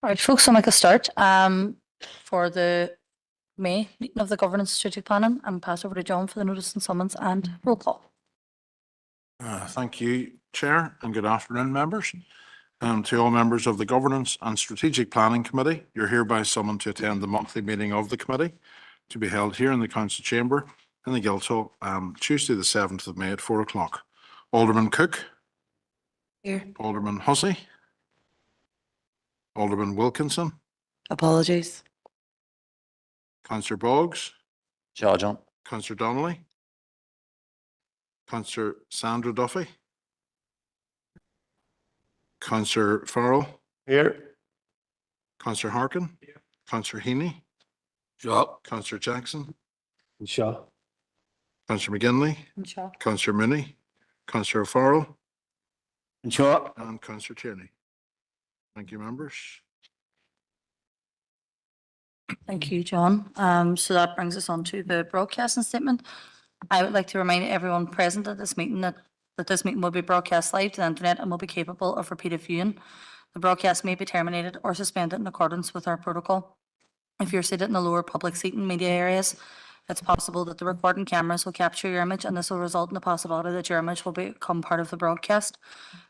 All right, folks, I'll make a start for the May meeting of the Governance Strategic Planning and pass over to John for the notice and summons and roll call. Thank you, Chair, and good afternoon, members. To all members of the Governance and Strategic Planning Committee, you're hereby summoned to attend the monthly meeting of the committee to be held here in the Council Chamber in the Guildhall, Tuesday the 7th of May at 4 o'clock. Alderman Cook. Here. Alderman Hussey. Alderman Wilkinson. Apologies. Councillor Boggs. John. Councillor Donnelly. Councillor Sandra Duffy. Councillor Farrell. Here. Councillor Harkin. Here. Councillor Heaney. Shaw. Councillor Jackson. Shaw. Councillor McGinley. Shaw. Councillor Mooney. Councillor Farrell. Shaw. And Councillor Tierney. Thank you, members. Thank you, John. So that brings us on to the broadcasting statement. I would like to remind everyone present at this meeting that this meeting will be broadcast live to the internet and will be capable of repeated viewing. The broadcast may be terminated or suspended in accordance with our protocol. If you're seated in the lower public seating media areas, it's possible that the recording cameras will capture your image, and this will result in the possibility that your image will become part of the broadcast.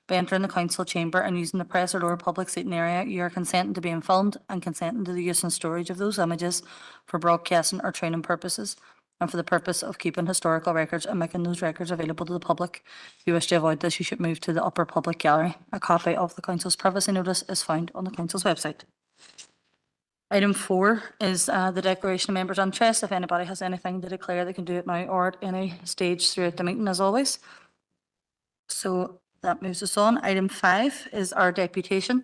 By entering the council chamber and using the press or lower public seating area, you are consenting to being filmed and consenting to the use and storage of those images for broadcasting or training purposes and for the purpose of keeping historical records and making those records available to the public. If you wish to avoid this, you should move to the upper public gallery. A copy of the council's privacy notice is found on the council's website. Item 4 is the declaration of members' interest. If anybody has anything to declare, they can do it now or at any stage throughout the meeting, as always. So that moves us on. Item 5 is our deputation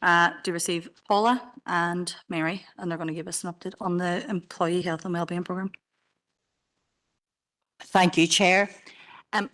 to receive Paula and Mary, and they're going to give us an update on the Employee Health and Wellbeing Programme. Thank you, Chair.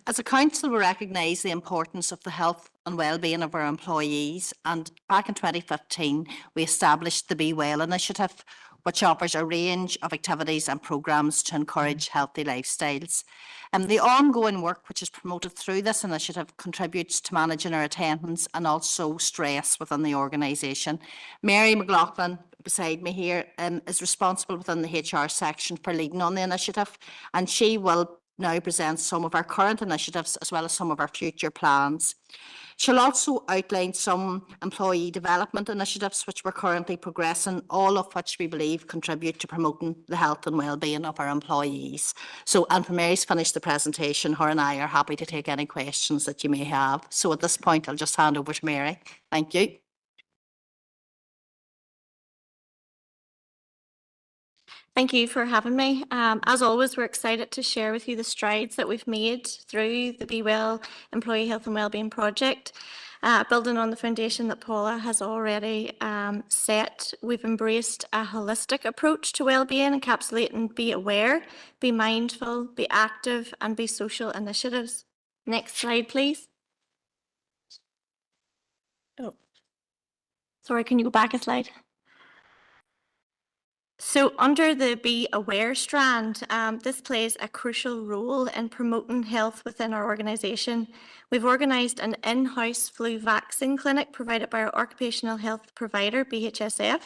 As a council, we recognise the importance of the health and wellbeing of our employees, and back in 2015 we established the Be Well initiative, which offers a range of activities and programmes to encourage healthy lifestyles. The ongoing work which is promoted through this initiative contributes to managing our attendance and also stress within the organisation. Mary McLaughlin, beside me here, is responsible within the HR section for leading on the initiative, and she will now present some of our current initiatives as well as some of our future plans. She'll also outline some employee development initiatives which we're currently progressing, all of which we believe contribute to promoting the health and wellbeing of our employees. So, and when Mary's finished the presentation, her and I are happy to take any questions that you may have. So at this point, I'll just hand over to Mary. Thank you. Thank you for having me. As always, we're excited to share with you the strides that we've made through the Be Well Employee Health and Wellbeing Project. Building on the foundation that Paula has already set, we've embraced a holistic approach to wellbeing, encapsulating be aware, be mindful, be active, and be social initiatives. Next slide, please. Oh, sorry, can you go back a slide? So under the Be Aware strand, this plays a crucial role in promoting health within our organisation. We've organised an in-house flu vaccine clinic provided by our occupational health provider, BHSF,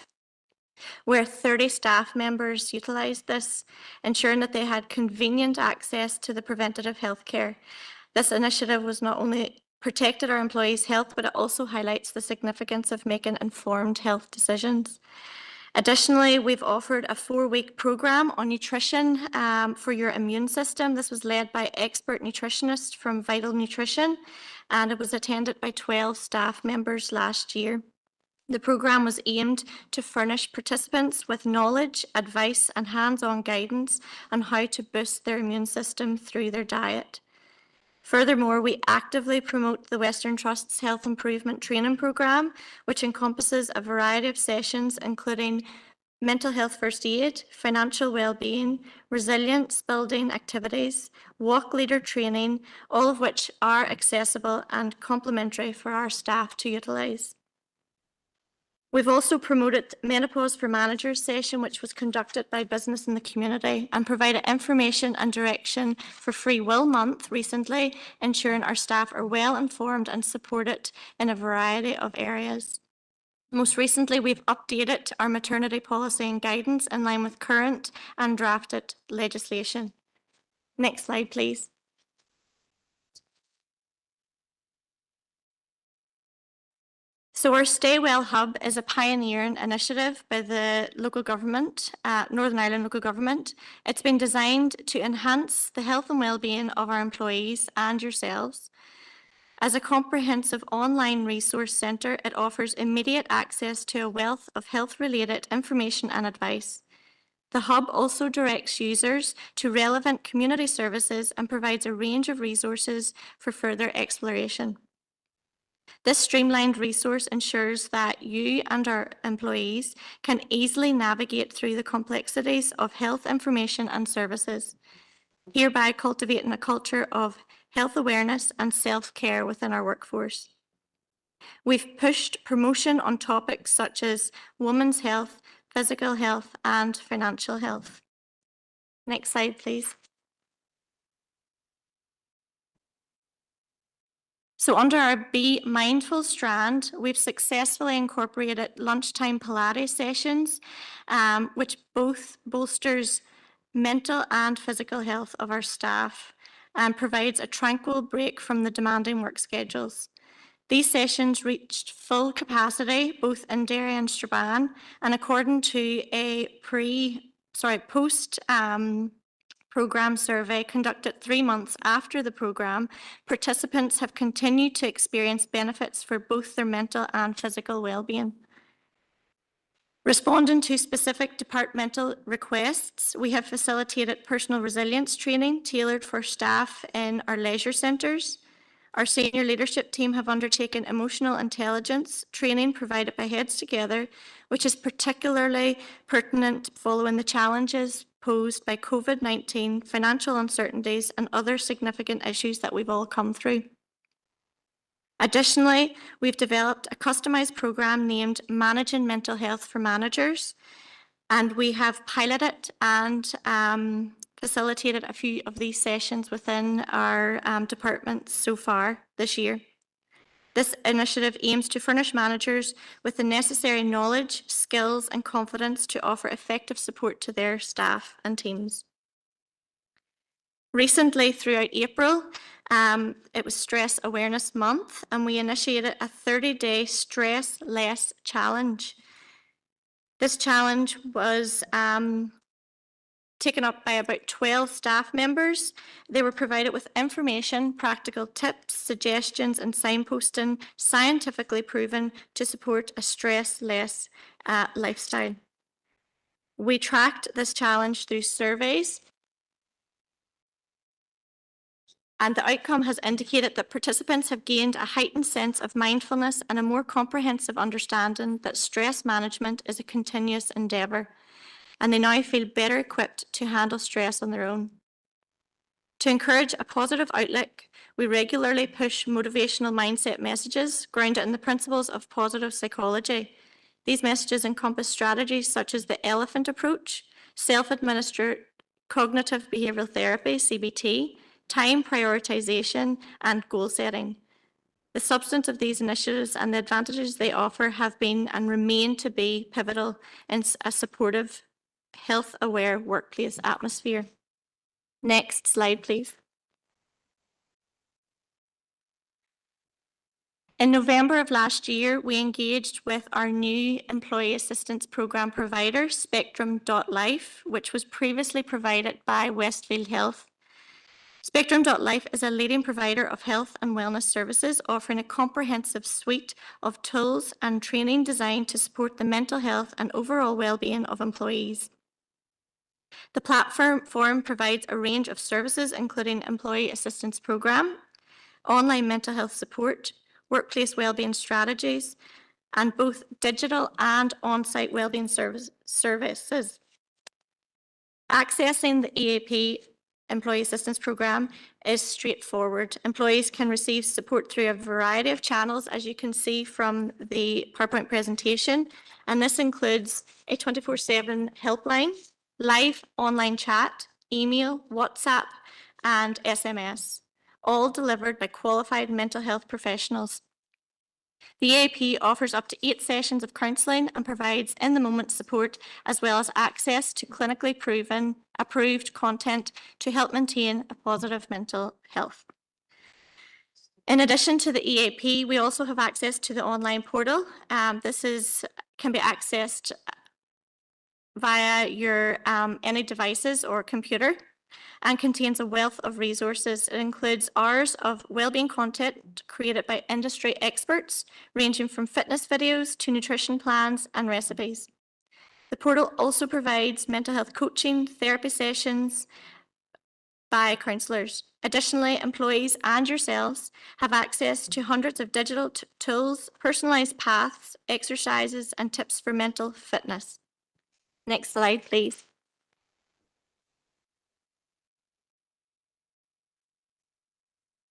where 30 staff members utilised this, ensuring that they had convenient access to the preventative health care. This initiative was not only protected our employees' health, but it also highlights the significance of making informed health decisions. Additionally, we've offered a 4-week programme on nutrition for your immune system. This was led by expert nutritionists from Vital Nutrition, and it was attended by 12 staff members last year. The programme was aimed to furnish participants with knowledge, advice and hands-on guidance on how to boost their immune system through their diet. Furthermore, we actively promote the Western Trust's Health Improvement Training Programme, which encompasses a variety of sessions, including mental health first aid, financial wellbeing, resilience building activities, walk leader training, all of which are accessible and complimentary for our staff to utilise. We've also promoted Menopause for Managers session, which was conducted by Business in the Community, and provided information and direction for Free Will Month recently, ensuring our staff are well informed and supported in a variety of areas. Most recently, we've updated our maternity policy and guidance in line with current and drafted legislation. Next slide, please. So our Stay Well Hub is a pioneering initiative by the local government, Northern Ireland local government. It's been designed to enhance the health and well-being of our employees and yourselves. As a comprehensive online resource centre, it offers immediate access to a wealth of health-related information and advice. The hub also directs users to relevant community services and provides a range of resources for further exploration. This streamlined resource ensures that you and our employees can easily navigate through the complexities of health information and services, hereby cultivating a culture of health awareness and self-care within our workforce. We've pushed promotion on topics such as women's health, physical health, and financial health. Next slide, please. So under our Be Mindful strand, we've successfully incorporated lunchtime Pilates sessions, which both bolsters mental and physical health of our staff and provides a tranquil break from the demanding work schedules. These sessions reached full capacity, both in Derry and Strabane, and according to a post programme survey conducted 3 months after the programme, participants have continued to experience benefits for both their mental and physical well-being. Responding to specific departmental requests, we have facilitated personal resilience training tailored for staff in our leisure centres. Our senior leadership team have undertaken emotional intelligence training provided by Heads Together, which is particularly pertinent following the challenges posed by COVID-19, financial uncertainties, and other significant issues that we've all come through. Additionally, we've developed a customised programme named Managing Mental Health for Managers, and we have piloted and facilitated a few of these sessions within our departments so far this year. This initiative aims to furnish managers with the necessary knowledge, skills, and confidence to offer effective support to their staff and teams. Recently, throughout April, it was Stress Awareness Month, and we initiated a 30-day Stress Less Challenge. This challenge was taken up by about 12 staff members. They were provided with information, practical tips, suggestions, and signposting scientifically proven to support a stress-less lifestyle. We tracked this challenge through surveys, and the outcome has indicated that participants have gained a heightened sense of mindfulness and a more comprehensive understanding that stress management is a continuous endeavour, and they now feel better equipped to handle stress on their own. To encourage a positive outlook, we regularly push motivational mindset messages grounded in the principles of positive psychology. These messages encompass strategies such as the elephant approach, self-administered cognitive behavioural therapy, CBT, time prioritization, and goal setting. The substance of these initiatives and the advantages they offer have been and remain to be pivotal in a supportive, health-aware workplace atmosphere. Next slide, please. In November of last year, we engaged with our new employee assistance programme provider, Spectrum.life, which was previously provided by Westfield Health. Spectrum.life is a leading provider of health and wellness services, offering a comprehensive suite of tools and training designed to support the mental health and overall well-being of employees. The platform provides a range of services, including employee assistance program, online mental health support, workplace wellbeing strategies, and both digital and on-site wellbeing services. Accessing the EAP Employee Assistance Programme is straightforward. Employees can receive support through a variety of channels, as you can see from the PowerPoint presentation, and this includes a 24/7 helpline, live online chat, email, WhatsApp, and SMS, all delivered by qualified mental health professionals. The EAP offers up to 8 sessions of counselling and provides in-the-moment support as well as access to clinically proven, approved content to help maintain a positive mental health. In addition to the EAP, we also have access to the online portal. This can be accessed via your any devices or computer and contains a wealth of resources. It includes hours of wellbeing content created by industry experts, ranging from fitness videos to nutrition plans and recipes. The portal also provides mental health coaching, therapy sessions by counsellors. Additionally, employees and yourselves have access to hundreds of digital tools, personalised paths, exercises, and tips for mental fitness. Next slide, please.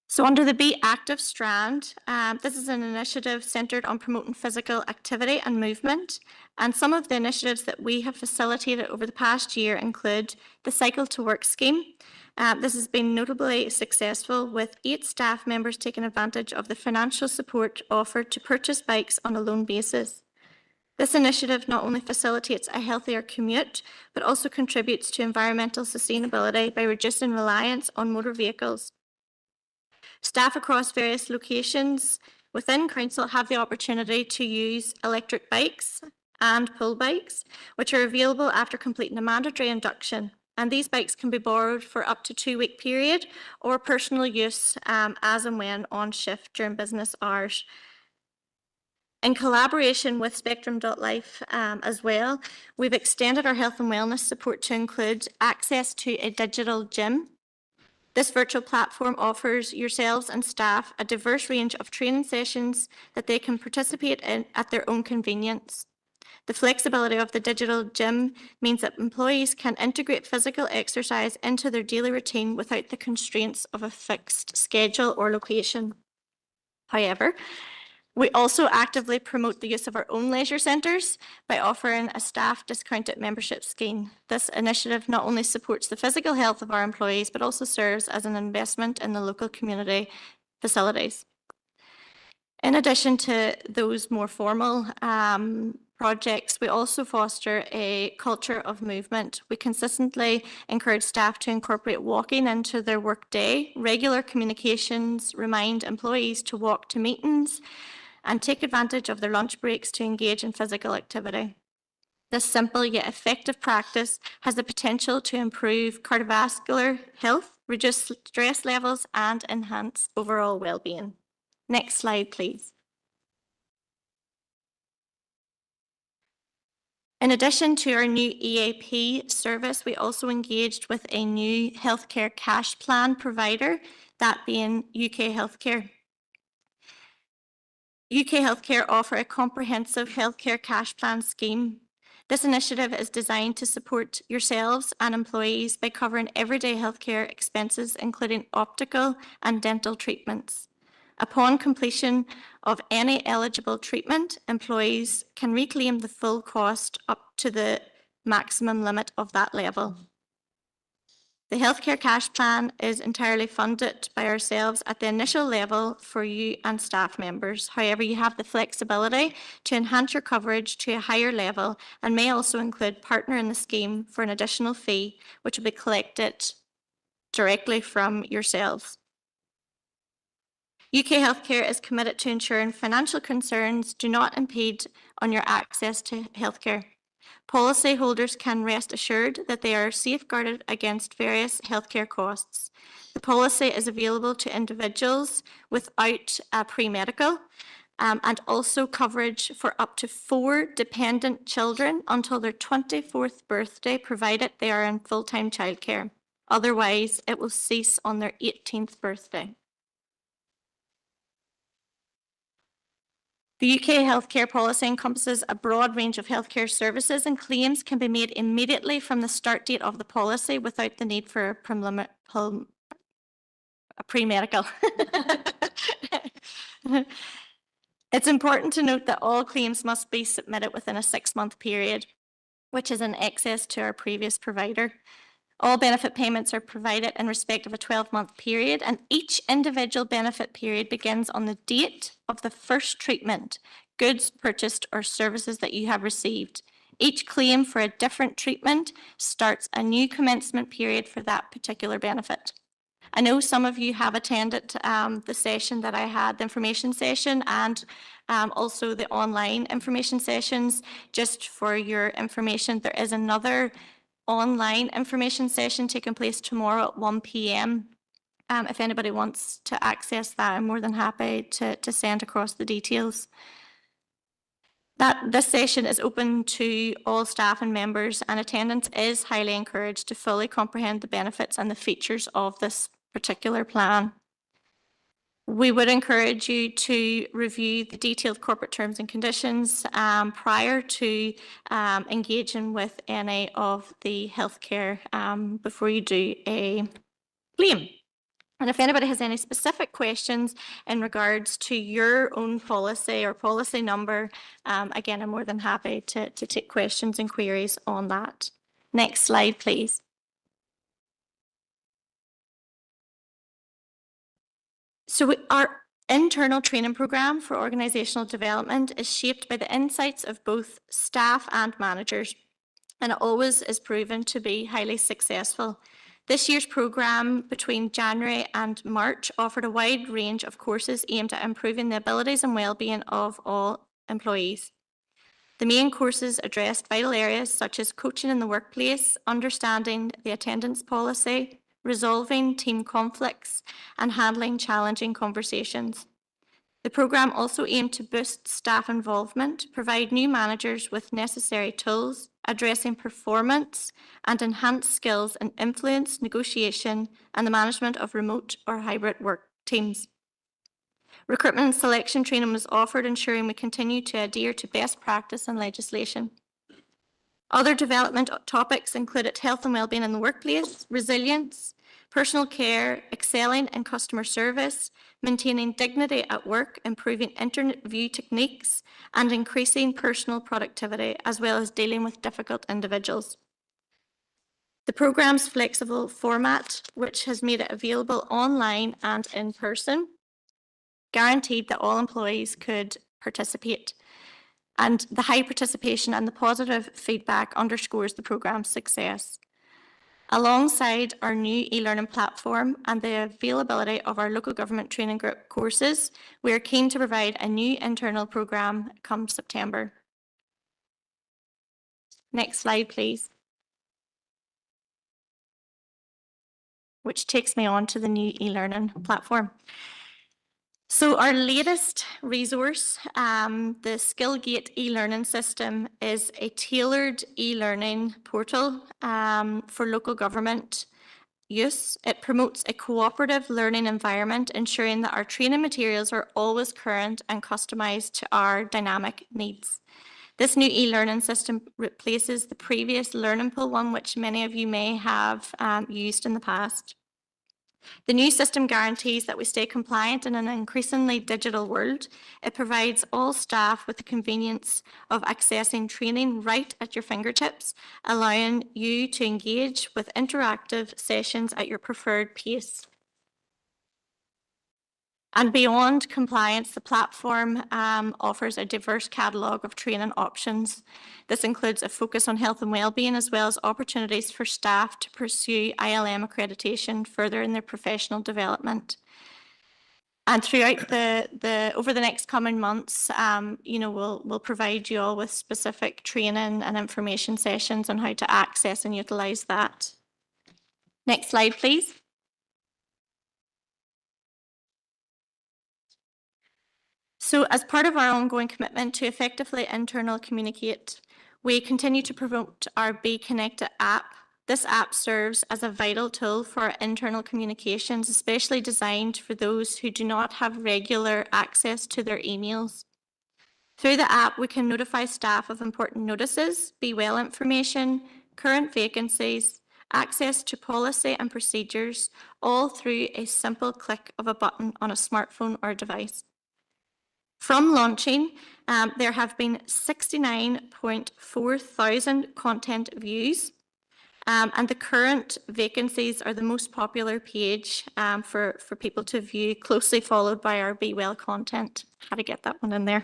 So under the Be Active strand, this is an initiative centred on promoting physical activity and movement. And some of the initiatives that we have facilitated over the past year include the Cycle to Work scheme. This has been notably successful, with 8 staff members taking advantage of the financial support offered to purchase bikes on a loan basis. This initiative not only facilitates a healthier commute, but also contributes to environmental sustainability by reducing reliance on motor vehicles. Staff across various locations within council have the opportunity to use electric bikes and pull bikes, which are available after completing a mandatory induction. And these bikes can be borrowed for up to 2-week period or personal use as and when on shift during business hours. In collaboration with Spectrum.life as well, we've extended our health and wellness support to include access to a digital gym. This virtual platform offers yourselves and staff a diverse range of training sessions that they can participate in at their own convenience. The flexibility of the digital gym means that employees can integrate physical exercise into their daily routine without the constraints of a fixed schedule or location. However, we also actively promote the use of our own leisure centres by offering a staff discounted membership scheme. This initiative not only supports the physical health of our employees, but also serves as an investment in the local community facilities. In addition to those more formal projects, we also foster a culture of movement. We consistently encourage staff to incorporate walking into their work day. Regular communications remind employees to walk to meetings and take advantage of their lunch breaks to engage in physical activity. This simple yet effective practice has the potential to improve cardiovascular health, reduce stress levels, and enhance overall well-being. Next slide, please. In addition to our new EAP service, we also engaged with a new healthcare cash plan provider, that being UK Healthcare. UK Healthcare offer a comprehensive healthcare cash plan scheme. This initiative is designed to support yourselves and employees by covering everyday healthcare expenses, including optical and dental treatments. Upon completion of any eligible treatment, employees can reclaim the full cost up to the maximum limit of that level. The healthcare cash plan is entirely funded by ourselves at the initial level for you and staff members. However, you have the flexibility to enhance your coverage to a higher level and may also include partner in the scheme for an additional fee, which will be collected directly from yourselves. UK Healthcare is committed to ensuring financial concerns do not impede on your access to healthcare. Policyholders can rest assured that they are safeguarded against various healthcare costs. The policy is available to individuals without a pre-medical and also coverage for up to 4 dependent children until their 24th birthday, provided they are in full-time childcare. Otherwise, it will cease on their 18th birthday. The UK healthcare policy encompasses a broad range of healthcare services, and claims can be made immediately from the start date of the policy without the need for a pre-medical. It's important to note that all claims must be submitted within a 6-month period, which is in excess to our previous provider. All benefit payments are provided in respect of a 12-month period, and each individual benefit period begins on the date of the first treatment, goods purchased or services that you have received. Each claim for a different treatment starts a new commencement period for that particular benefit. I know some of you have attended the session that I had, the information session, and also the online information sessions. Just for your information, there is another online information session taking place tomorrow at 1 p.m. If anybody wants to access that, I'm more than happy to send across the details. This session is open to all staff and members, and attendance is highly encouraged to fully comprehend the benefits and the features of this particular plan. We would encourage you to review the detailed corporate terms and conditions prior to engaging with any of the healthcare before you do a claim. And if anybody has any specific questions in regards to your own policy or policy number, again, I'm more than happy to take questions and queries on that. Next slide, please. So our internal training programme for organisational development is shaped by the insights of both staff and managers, and it always is proven to be highly successful. This year's programme between January and March offered a wide range of courses aimed at improving the abilities and well-being of all employees. The main courses addressed vital areas such as coaching in the workplace, understanding the attendance policy, resolving team conflicts, and handling challenging conversations. The programme also aimed to boost staff involvement, provide new managers with necessary tools, addressing performance, and enhance skills in influence, negotiation, and the management of remote or hybrid work teams. Recruitment and selection training was offered, ensuring we continue to adhere to best practice and legislation. Other development topics included health and wellbeing in the workplace, resilience, personal care, excelling in customer service, maintaining dignity at work, improving interview techniques, and increasing personal productivity, as well as dealing with difficult individuals. The programme's flexible format, which has made it available online and in person, guaranteed that all employees could participate. And the high participation and the positive feedback underscores the programme's success. Alongside our new e-learning platform and the availability of our local government training group courses, we are keen to provide a new internal programme come September. Next slide, please. Which takes me on to the new e-learning platform. So our latest resource, the Skillgate e-learning system, is a tailored e-learning portal for local government use. It promotes a cooperative learning environment, ensuring that our training materials are always current and customised to our dynamic needs. This new e-learning system replaces the previous Learning Pool one, which many of you may have used in the past. The new system guarantees that we stay compliant in an increasingly digital world. It provides all staff with the convenience of accessing training right at your fingertips, allowing you to engage with interactive sessions at your preferred pace. And beyond compliance, the platform offers a diverse catalogue of training options. This includes a focus on health and wellbeing, as well as opportunities for staff to pursue ILM accreditation further in their professional development. And throughout over the next coming months, we'll provide you all with specific training and information sessions on how to access and utilise that. Next slide, please. So as part of our ongoing commitment to effectively internal communicate, we continue to promote our Be Connected app. This app serves as a vital tool for our internal communications, especially designed for those who do not have regular access to their emails. Through the app, we can notify staff of important notices, Be Well information, current vacancies, access to policy and procedures, all through a simple click of a button on a smartphone or device. From launching, there have been 69.4 thousand content views, And the current vacancies are the most popular page for people to view, closely followed by our Be Well content. How to get that one in there.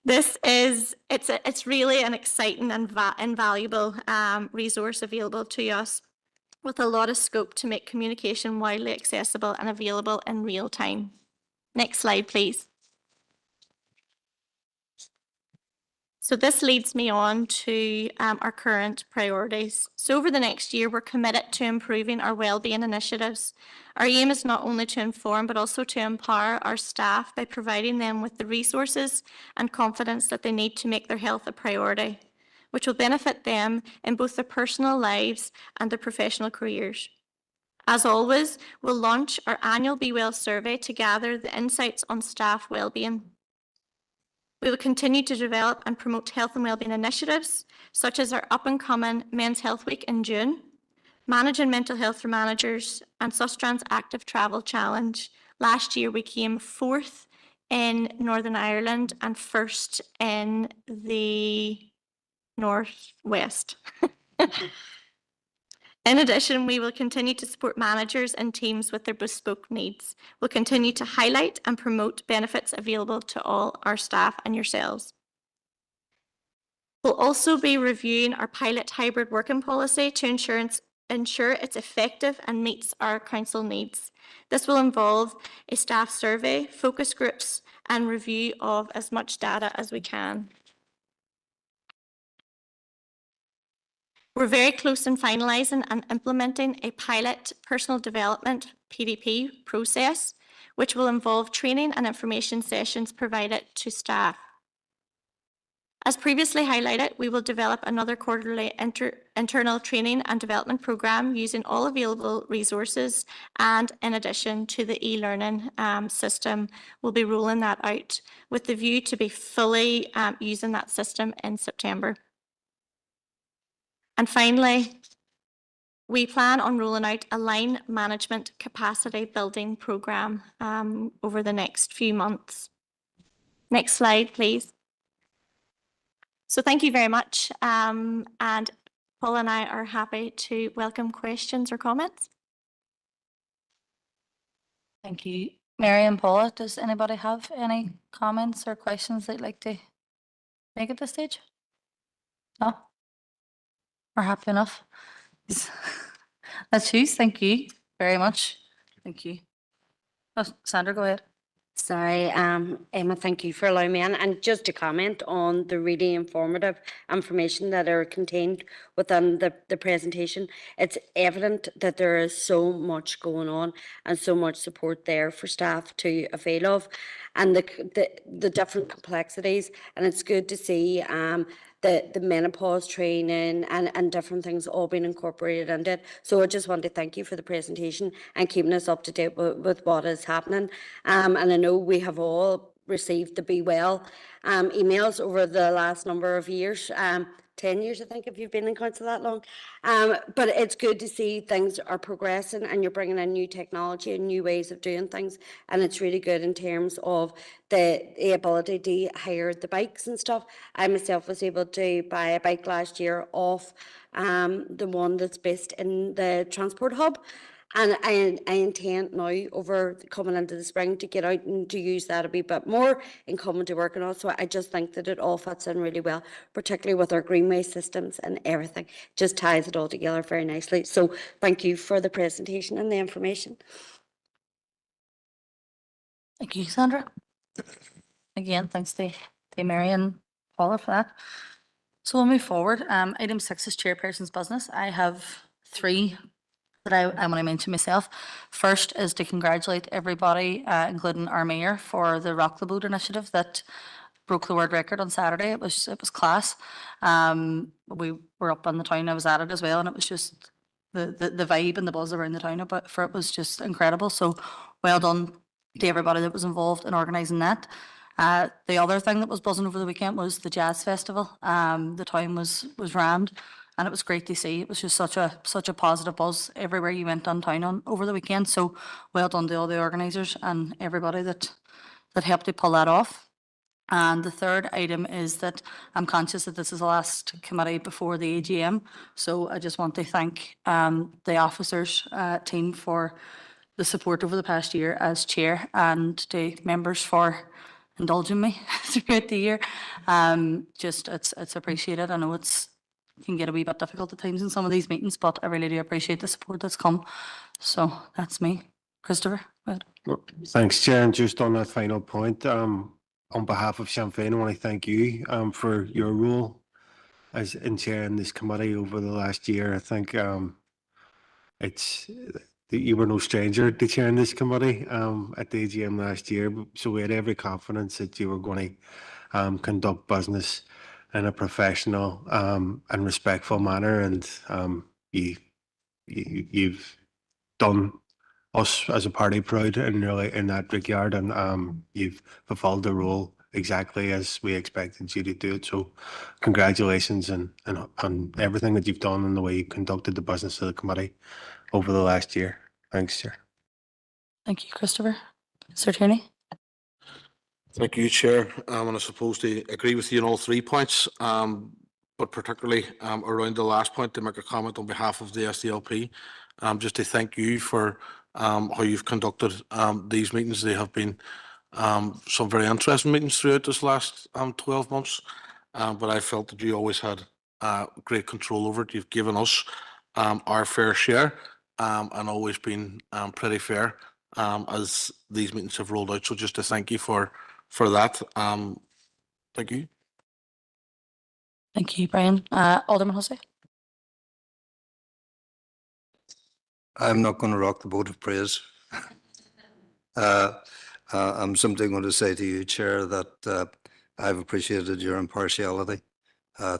It's really an exciting and invaluable resource available to us, with a lot of scope to make communication widely accessible and available in real time. Next slide, please. So this leads me on to our current priorities. So over the next year, we're committed to improving our wellbeing initiatives. Our aim is not only to inform, but also to empower our staff by providing them with the resources and confidence that they need to make their health a priority, which will benefit them in both their personal lives and their professional careers. As always, we'll launch our annual Be Well survey to gather the insights on staff wellbeing. We will continue to develop and promote health and wellbeing initiatives, such as our up-and-coming Men's Health Week in June, Managing Mental Health for Managers, and Sustrans Active Travel Challenge. Last year, we came 4th in Northern Ireland and 1st in the Northwest. In addition, we will continue to support managers and teams with their bespoke needs. We'll continue to highlight and promote benefits available to all our staff and yourselves. We'll also be reviewing our pilot hybrid working policy to ensure it's effective and meets our council needs. This will involve a staff survey, focus groups, and review of as much data as we can. We're very close in finalising and implementing a pilot personal development PDP process, which will involve training and information sessions provided to staff. As previously highlighted, we will develop another quarterly internal training and development programme using all available resources, and in addition to the e-learning system, we'll be rolling that out with the view to be fully using that system in September. And finally, we plan on rolling out a line management capacity building programme over the next few months. Next slide, please. So thank you very much. And Paul and I are happy to welcome questions or comments. Thank you. Mary and Paula, does anybody have any comments or questions they'd like to make at this stage? No? We're happy enough. Let's choose. Thank you very much. Thank you. Oh, Sandra, go ahead. Sorry, Emma, thank you for allowing me in. And just to comment on the really informative information that are contained within the presentation, it's evident that there is so much going on and so much support there for staff to avail of, and the different complexities. And it's good to see the menopause training and different things all being incorporated into it. So I just want to thank you for the presentation and keeping us up to date with what is happening. And I know we have all received the Be Well emails over the last number of years, 10 years, I think, if you've been in council that long. But it's good to see things are progressing and you're bringing in new technology and new ways of doing things. And it's really good in terms of the ability to hire the bikes and stuff. I myself was able to buy a bike last year off the one that's based in the transport hub. And I intend now, over coming into the spring, to get out and to use that a wee bit more and coming to work and all. So I just think that it all fits in really well, particularly with our greenway systems and everything. Just ties it all together very nicely. So thank you for the presentation and the information. Thank you, Sandra. Again, thanks to Mary and Paula for that. So we'll move forward. Item 6 is chairperson's business. I have 3 that I want to mention myself. First is to congratulate everybody, including our mayor, for the Rock the Boat initiative that broke the world record on Saturday. It was class. We were up on the town. I was at it as well, and it was just the vibe and the buzz around the town about for it was just incredible. So well done to everybody that was involved in organising that. The other thing that was buzzing over the weekend was the jazz festival. The town was rammed. And it was great to see. It was just such a positive buzz everywhere you went downtown over the weekend. So well done to all the organisers and everybody that helped to pull that off. And the third item is that I'm conscious that this is the last committee before the AGM. So I just want to thank the officers team for the support over the past year as chair, and to members for indulging me throughout the year. It's appreciated. I know it can get a wee bit difficult at times in some of these meetings, but I really do appreciate the support that's come. So that's me. Christopher, go ahead. Well, thanks, Chair. And just on that final point, on behalf of Sinn Féin, I want to thank you for your role as in chairing this committee over the last year. I think it's that you were no stranger to chairing this committee at the AGM last year. So we had every confidence that you were going to conduct business in a professional and respectful manner, and you've done us as a party proud and really in that regard, and you've fulfilled the role exactly as we expected you to do it. So congratulations and on everything that you've done and the way you conducted the business of the committee over the last year. Thanks, Chair. Thank you, Christopher. Sir Tierney. Thank you, Chair. And I suppose to agree with you on all 3 points, but particularly around the last point, to make a comment on behalf of the SDLP, just to thank you for how you've conducted these meetings. They have been some very interesting meetings throughout this last 12 months, but I felt that you always had great control over it. You've given us our fair share and always been pretty fair as these meetings have rolled out. So just to thank you for that. Thank you. Thank you, Brian. Alderman Hussey. I'm not going to rock the boat of praise. I'm simply going to say to you, Chair, that I've appreciated your impartiality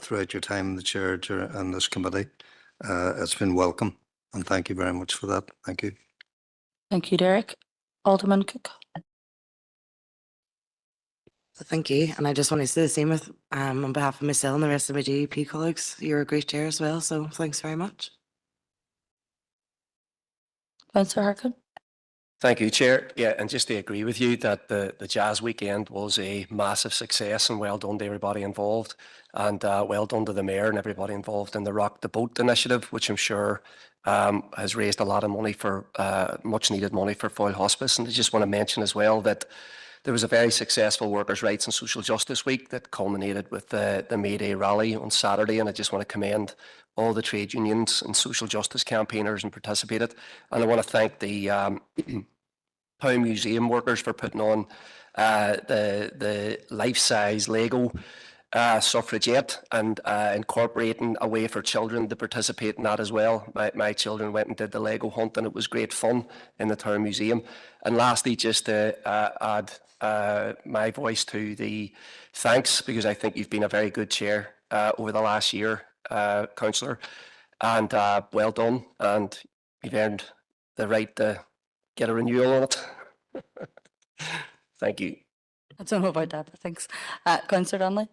throughout your time in the chair and this committee. It's been welcome, and thank you very much for that. Thank you. Thank you, Derek. Alderman Cook. Thank you. And I just want to say the same with on behalf of myself and the rest of my GEP colleagues. You're a great chair as well, so thanks very much. Councillor Harkin. Thank you, Chair. Yeah, and just to agree with you that the Jazz weekend was a massive success, and well done to everybody involved, and well done to the Mayor and everybody involved in the Rock the Boat initiative, which I'm sure has raised a lot of money for much needed money for Foyle Hospice. And I just want to mention as well that there was a very successful Workers' Rights and Social Justice Week that culminated with the May Day rally on Saturday, and I just want to commend all the trade unions and social justice campaigners and participated. And I want to thank the Town Museum workers for putting on the life-size Lego suffragette and incorporating a way for children to participate in that as well. My children went and did the Lego hunt, and it was great fun in the Town Museum. And lastly, just to add my voice to the thanks, because I think you've been a very good chair over the last year, Councillor, and well done, and you've earned the right to get a renewal on it. Thank you. I don't know about that, but thanks. Councillor Donnelly.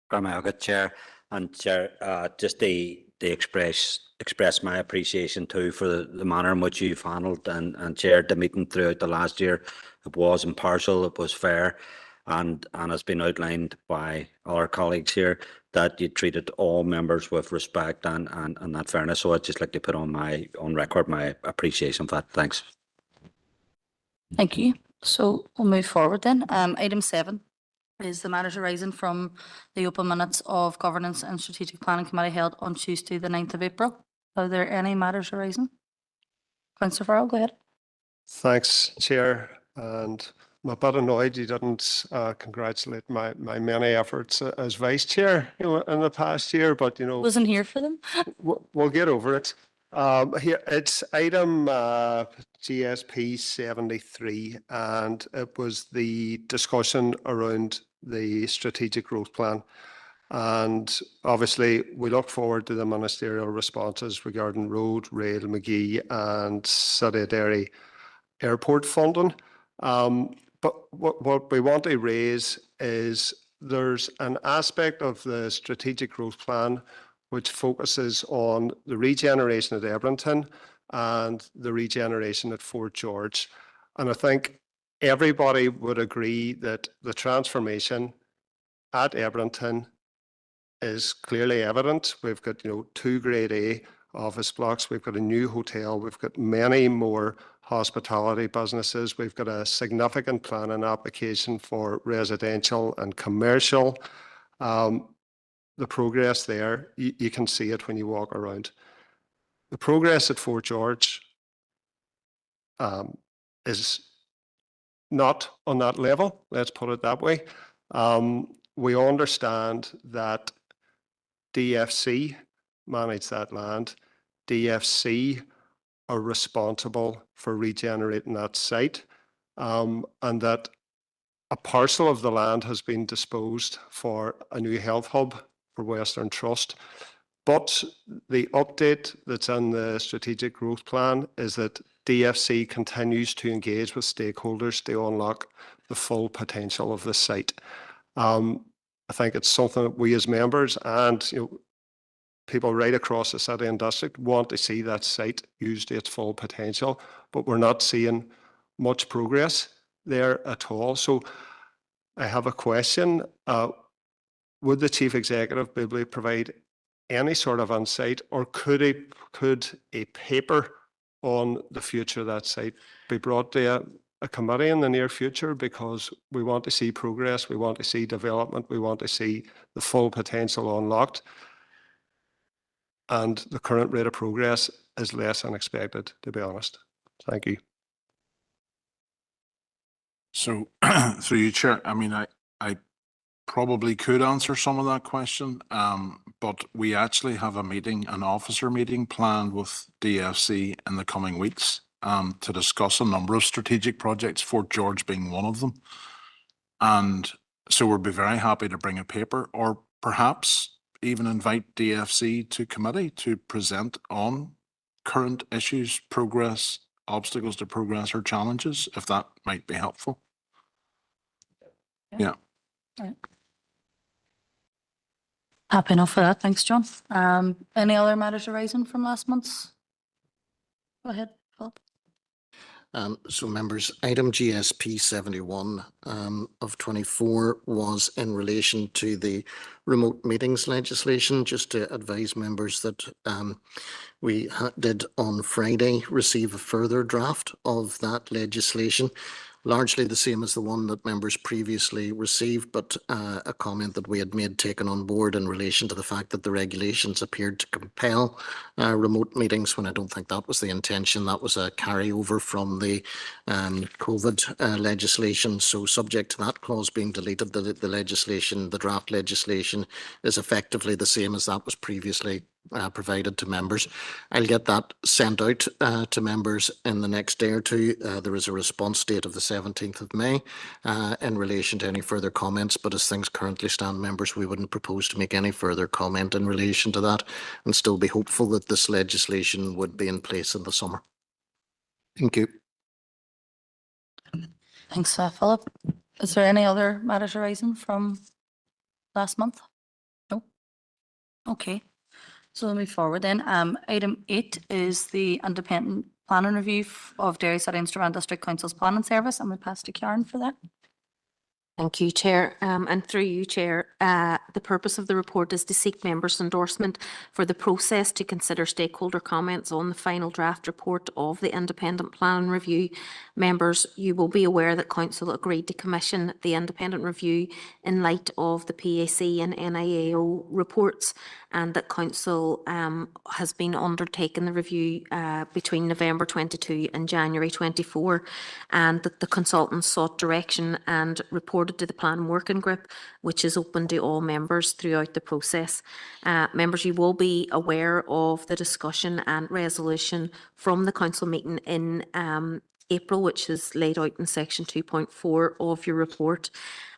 Good Chair, and Chair, just to express my appreciation too for the manner in which you've handled and chaired the meeting throughout the last year. It was impartial, it was fair, and has been outlined by our colleagues here that you treated all members with respect and that fairness. So I'd just like to put on record my appreciation for that. Thanks. Thank you. So we'll move forward then. Item 7 is the matters arising from the open minutes of Governance and Strategic Planning Committee held on Tuesday, the 9th of April. Are there any matters arising? Councillor Farrell, go ahead. Thanks, Chair. And I'm a bit annoyed you didn't congratulate my many efforts as Vice Chair in the past year, but Wasn't here for them. we'll get over it. Here it's item GSP 73, and it was the discussion around the strategic growth plan. And obviously, we look forward to the ministerial responses regarding road, rail, McGee, and City of Derry airport funding. But what we want to raise is there's an aspect of the strategic growth plan which focuses on the regeneration at Ebrington and the regeneration at Fort George. And I think everybody would agree that the transformation at Ebrington is clearly evident. We've got, 2 Grade A office blocks. We've got a new hotel. We've got many more hospitality businesses. We've got a significant planning application for residential and commercial. The progress there, you can see it when you walk around. The progress at Fort George is not on that level, let's put it that way. We understand that DFC manage that land. DFC are responsible for regenerating that site, and that a parcel of the land has been disposed for a new health hub for Western Trust. But the update that's in the strategic growth plan is that DFC continues to engage with stakeholders to unlock the full potential of the site. I think it's something that we as members and people right across the city and district want to see that site used to its full potential, but we're not seeing much progress there at all. So I have a question. Would the Chief Executive be able to provide any sort of insight, or could a paper on the future of that site be brought to a committee in the near future? Because we want to see progress, we want to see development, we want to see the full potential unlocked. And the current rate of progress is less than expected, to be honest. Thank you. So, through you, Chair, I mean, I probably could answer some of that question, but we actually have a meeting, an officer meeting planned with DFC in the coming weeks to discuss a number of strategic projects, Fort George being one of them. And so we'd be very happy to bring a paper, or perhaps even invite DFC to committee to present on current issues, progress, obstacles to progress, or challenges, if that might be helpful. Yeah. Right. Happy enough for that. Thanks, John. Any other matters arising from last month's? Go ahead, Philip. So members, item GSP 71 of 24 was in relation to the remote meetings legislation. Just to advise members that we did on Friday receive a further draft of that legislation, largely the same as the one that members previously received, but a comment that we had made taken on board in relation to the fact that the regulations appeared to compel remote meetings, when I don't think that was the intention. That was a carryover from the COVID legislation. So subject to that clause being deleted, the legislation, the draft legislation, is effectively the same as that was previously provided to members. I'll get that sent out to members in the next day or two. There is a response date of the 17th of May in relation to any further comments, but as things currently stand, members, we wouldn't propose to make any further comment in relation to that, and still be hopeful that this legislation would be in place in the summer. Thank you. Thanks, Philip. Is there any other matters arising from last month? No? Okay. So let me forward then. Item 8 is the independent planning review of Derry City and Strabane District Council's planning service. I'm going to pass to Karen for that. Thank you, Chair. And through you, Chair, the purpose of the report is to seek members' endorsement for the process to consider stakeholder comments on the final draft report of the independent plan review. Members, you will be aware that Council agreed to commission the independent review in light of the PAC and NIAO reports, and that Council has been undertaking the review between November 22 and January 24, and that the consultants sought direction and reported to the Plan Working Group, which is open to all members throughout the process. Members, you will be aware of the discussion and resolution from the Council meeting in April, which is laid out in section 2.4 of your report.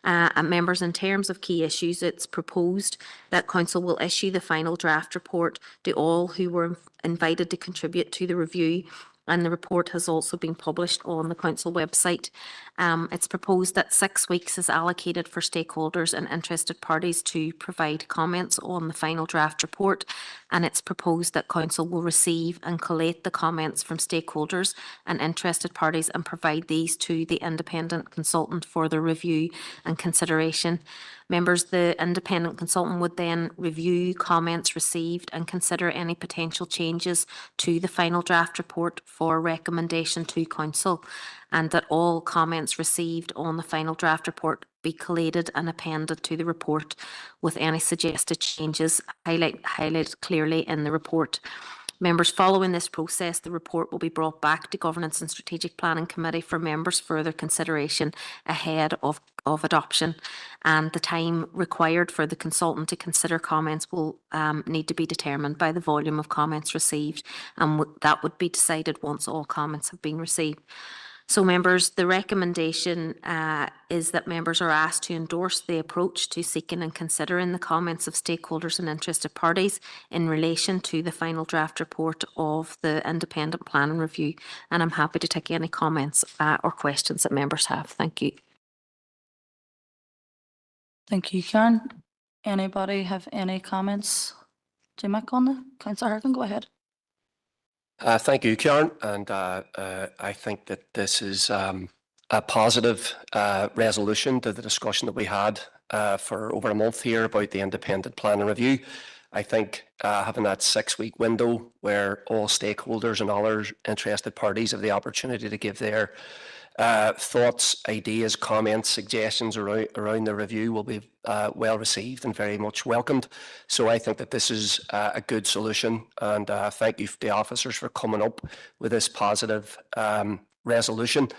And members, in terms of key issues, it's proposed that Council will issue the final draft report to all who were invited to contribute to the review and the report has also been published on the council website. It's proposed that 6 weeks is allocated for stakeholders and interested parties to provide comments on the final draft report, and it's proposed that council will receive and collate the comments from stakeholders and interested parties and provide these to the independent consultant for their review and consideration. Members, the independent consultant would then review comments received and consider any potential changes to the final draft report for recommendation to council, and that all comments received on the final draft report be collated and appended to the report with any suggested changes highlighted clearly in the report. Members, following this process, the report will be brought back to Governance and Strategic Planning Committee for members' further consideration ahead of adoption, and the time required for the consultant to consider comments will need to be determined by the volume of comments received, and that would be decided once all comments have been received. So members, the recommendation is that members are asked to endorse the approach to seeking and considering the comments of stakeholders and interested parties in relation to the final draft report of the independent plan and review. And I'm happy to take any comments or questions that members have. Thank you. Thank you, Karen. Anybody have any comments to make on that? Councillor Harkin, go ahead. Thank you, Karen, and I think that this is a positive resolution to the discussion that we had for over a month here about the independent plan and review. I think having that 6-week window where all stakeholders and other interested parties have the opportunity to give their thoughts, ideas, comments, suggestions around the review will be well received and very much welcomed. So I think that this is a good solution, and thank you to the officers for coming up with this positive resolution.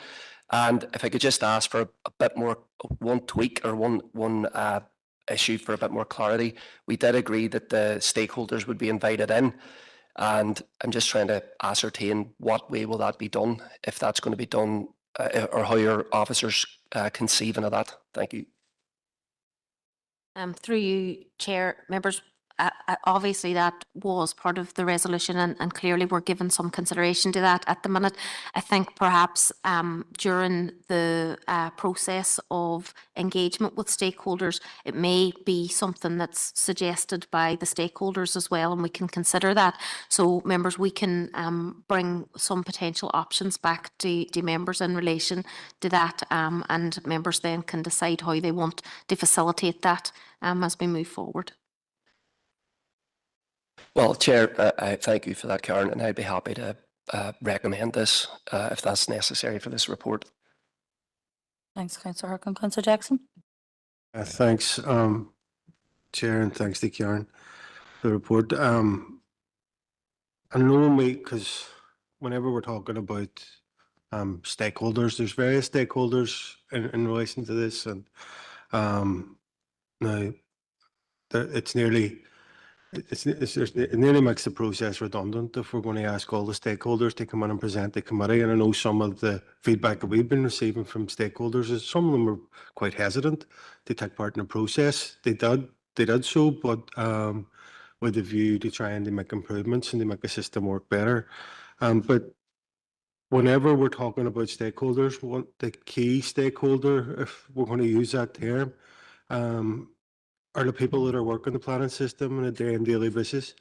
And if I could just ask for a bit more, one tweak or one issue for a bit more clarity. We did agree that the stakeholders would be invited in, and I'm just trying to ascertain what way will that be done, if that's going to be done or how your officers conceiving of that. Thank you. Through you, Chair, members, obviously that was part of the resolution, and clearly we're given some consideration to that at the minute. I think perhaps during the process of engagement with stakeholders, it may be something that's suggested by the stakeholders as well, and we can consider that. So members, we can bring some potential options back to members in relation to that, and members then can decide how they want to facilitate that as we move forward. Well, Chair, I thank you for that, Karen, and I'd be happy to recommend this if that's necessary for this report. Thanks, Councillor Harkin. Councillor Jackson? Thanks, Chair, and thanks to Karen for the report. And normally, because whenever we're talking about stakeholders, there's various stakeholders in relation to this, and now it nearly makes the process redundant if we're going to ask all the stakeholders to come in and present the committee. And I know some of the feedback that we've been receiving from stakeholders is some of them were quite hesitant to take part in the process. They did so, but with a view to trying to make improvements and to make the system work better. But whenever we're talking about stakeholders, the key stakeholder, if we're going to use that term, are the people that are working the planning system on a day and daily basis.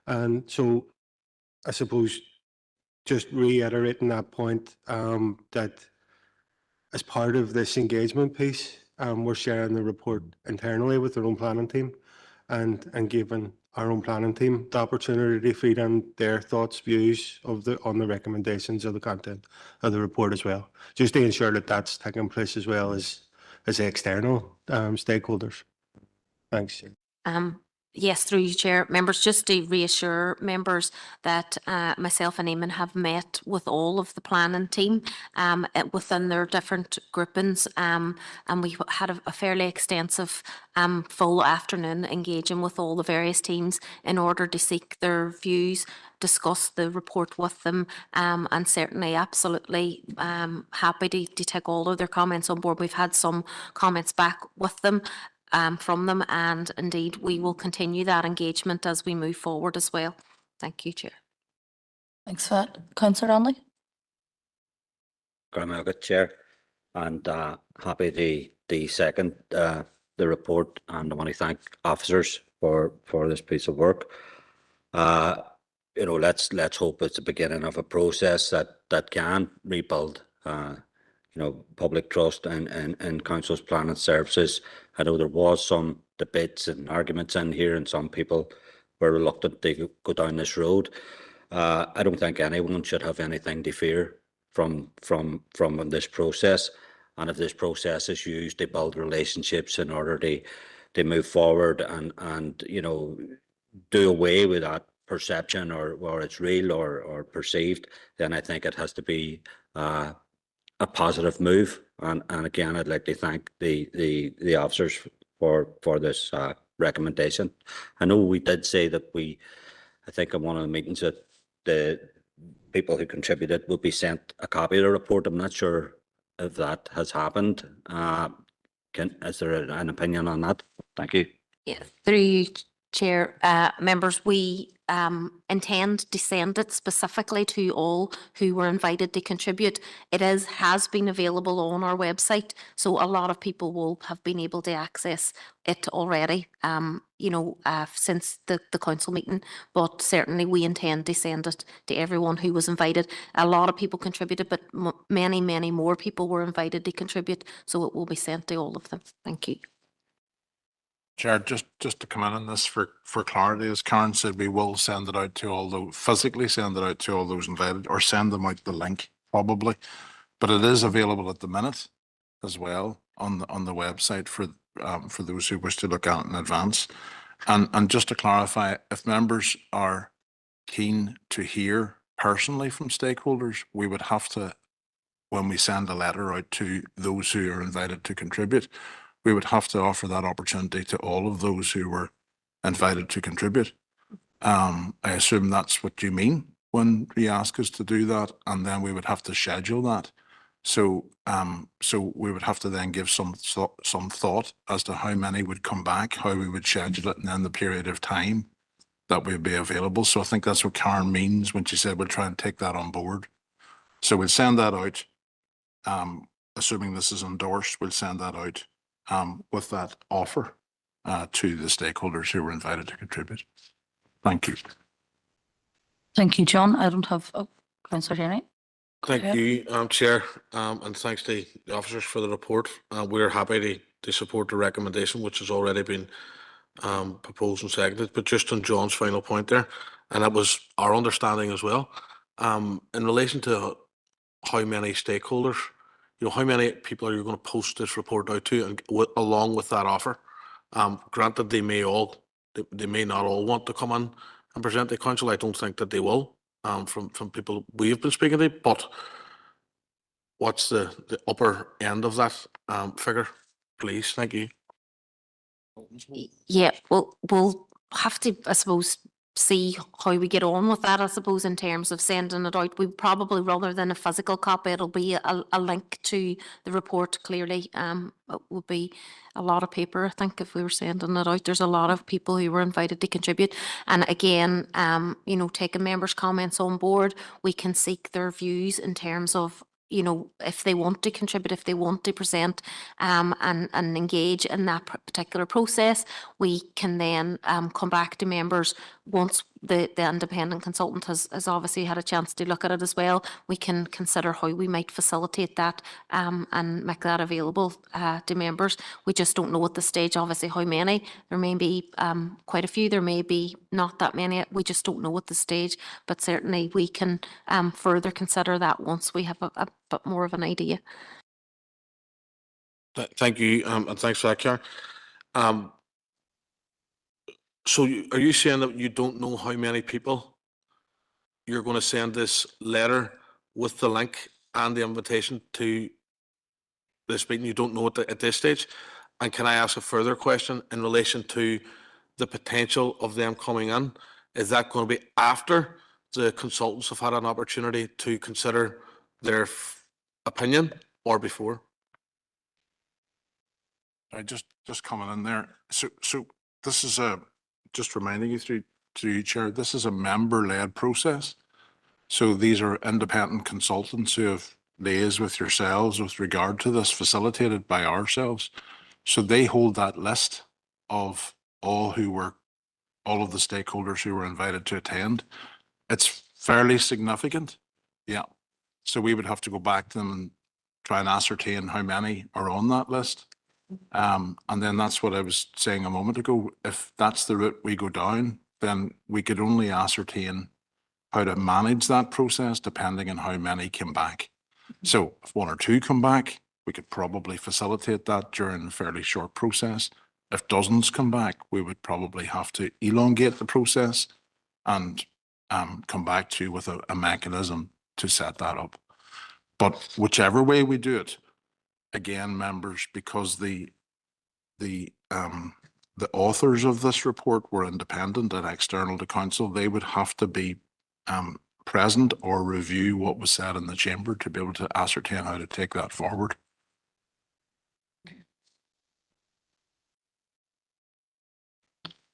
And so I suppose just reiterating that point, that as part of this engagement piece, we're sharing the report internally with our own planning team and giving our own planning team the opportunity to feed in their thoughts, views on the recommendations of the content of the report as well, just to ensure that that's taking place as well as the external stakeholders. Thanks. Yes, through you, Chair. Members, just to reassure members that myself and Eamon have met with all of the planning team within their different groupings, and we had a fairly extensive full afternoon engaging with all the various teams in order to seek their views, discuss the report with them, and certainly absolutely happy to take all of their comments on board. We've had some comments back with them. From them, and indeed we will continue that engagement as we move forward as well. Thank you, Chair. Thanks for that. Councillor Donnelly? Good Chair, and happy to second the report, and I want to thank officers for this piece of work. You know, let's hope it's the beginning of a process that can rebuild you know, public trust in council's planning services. I know there was some debates and arguments in here, and some people were reluctant to go down this road. I don't think anyone should have anything to fear from this process. And if this process is used to build relationships in order to move forward and you know, do away with that perception or it's real or perceived, then I think it has to be a positive move. And again, I'd like to thank the officers for this recommendation. I know we did say that I think in one of the meetings that the people who contributed would be sent a copy of the report. I'm not sure if that has happened. Is there an opinion on that? Thank you. Yeah, through you, Chair, members, we intend to send it specifically to all who were invited to contribute. It has been available on our website, so a lot of people will have been able to access it already, you know, since the council meeting, but certainly we intend to send it to everyone who was invited. A lot of people contributed, but many more people were invited to contribute, so it will be sent to all of them. Thank you. Chair, just to come in on this for clarity, as Karen said, we will send it out to all those, physically send it out to all those invited, or send them out the link probably. But it is available at the minute as well on the website for those who wish to look at it in advance. And just to clarify, if members are keen to hear personally from stakeholders, we would have to, when we send a letter out to those who are invited to contribute, we would have to offer that opportunity to all of those who were invited to contribute. I assume that's what you mean when you ask us to do that, and then we would have to schedule that. So we would have to then give some thought as to how many would come back, how we would schedule it, and then the period of time that would be available. So I think that's what Karen means when she said we'll try and take that on board. So we'll send that out. Assuming this is endorsed, we'll send that out with that offer to the stakeholders who were invited to contribute. Thank you. Thank you, John. I don't have, Councillor Henry. Thank you, Chair, and thanks to the officers for the report. We're happy to support the recommendation, which has already been proposed and seconded. But just on John's final point there, and that was our understanding as well, in relation to how many stakeholders, you know, how many people are you going to post this report out to, and along with that offer? Granted, they may not all want to come in and present to council. I don't think that they will. From people we've been speaking to, but what's the upper end of that figure, please? Thank you. Yeah, well, we'll have to, I suppose, see how we get on with that, I suppose, in terms of sending it out. We probably, rather than a physical copy, it'll be a link to the report, clearly. It would be a lot of paper, I think, if we were sending it out. There's a lot of people who were invited to contribute. And again, you know, taking members' comments on board, we can seek their views in terms of, you know, if they want to contribute, if they want to present and engage in that particular process, we can then come back to members once the independent consultant has obviously had a chance to look at it as well. We can consider how we might facilitate that and make that available to members. We just don't know at this stage, obviously, how many. There may be quite a few, there may be not that many. We just don't know at this stage, but certainly we can further consider that once we have a bit more of an idea. Thank you, and thanks for that, Karen. So are you saying that you don't know how many people you're going to send this letter with the link and the invitation to this meeting? You don't know at this stage? And can I ask a further question in relation to the potential of them coming in? Is that going to be after the consultants have had an opportunity to consider their opinion, or before? I just coming in there. So this is just reminding you through you, Chair, this is a member-led process. So these are independent consultants who have liaise with yourselves with regard to this, facilitated by ourselves. So they hold that list of all of the stakeholders who were invited to attend. It's fairly significant. Yeah. So we would have to go back to them and try and ascertain how many are on that list. And then that's what I was saying a moment ago. If that's the route we go down, then we could only ascertain how to manage that process depending on how many came back. So if one or two come back, we could probably facilitate that during a fairly short process. If dozens come back, we would probably have to elongate the process and come back to you with a mechanism to set that up. But whichever way we do it, again, members, because the authors of this report were independent and external to council, they would have to be present or review what was said in the chamber to be able to ascertain how to take that forward.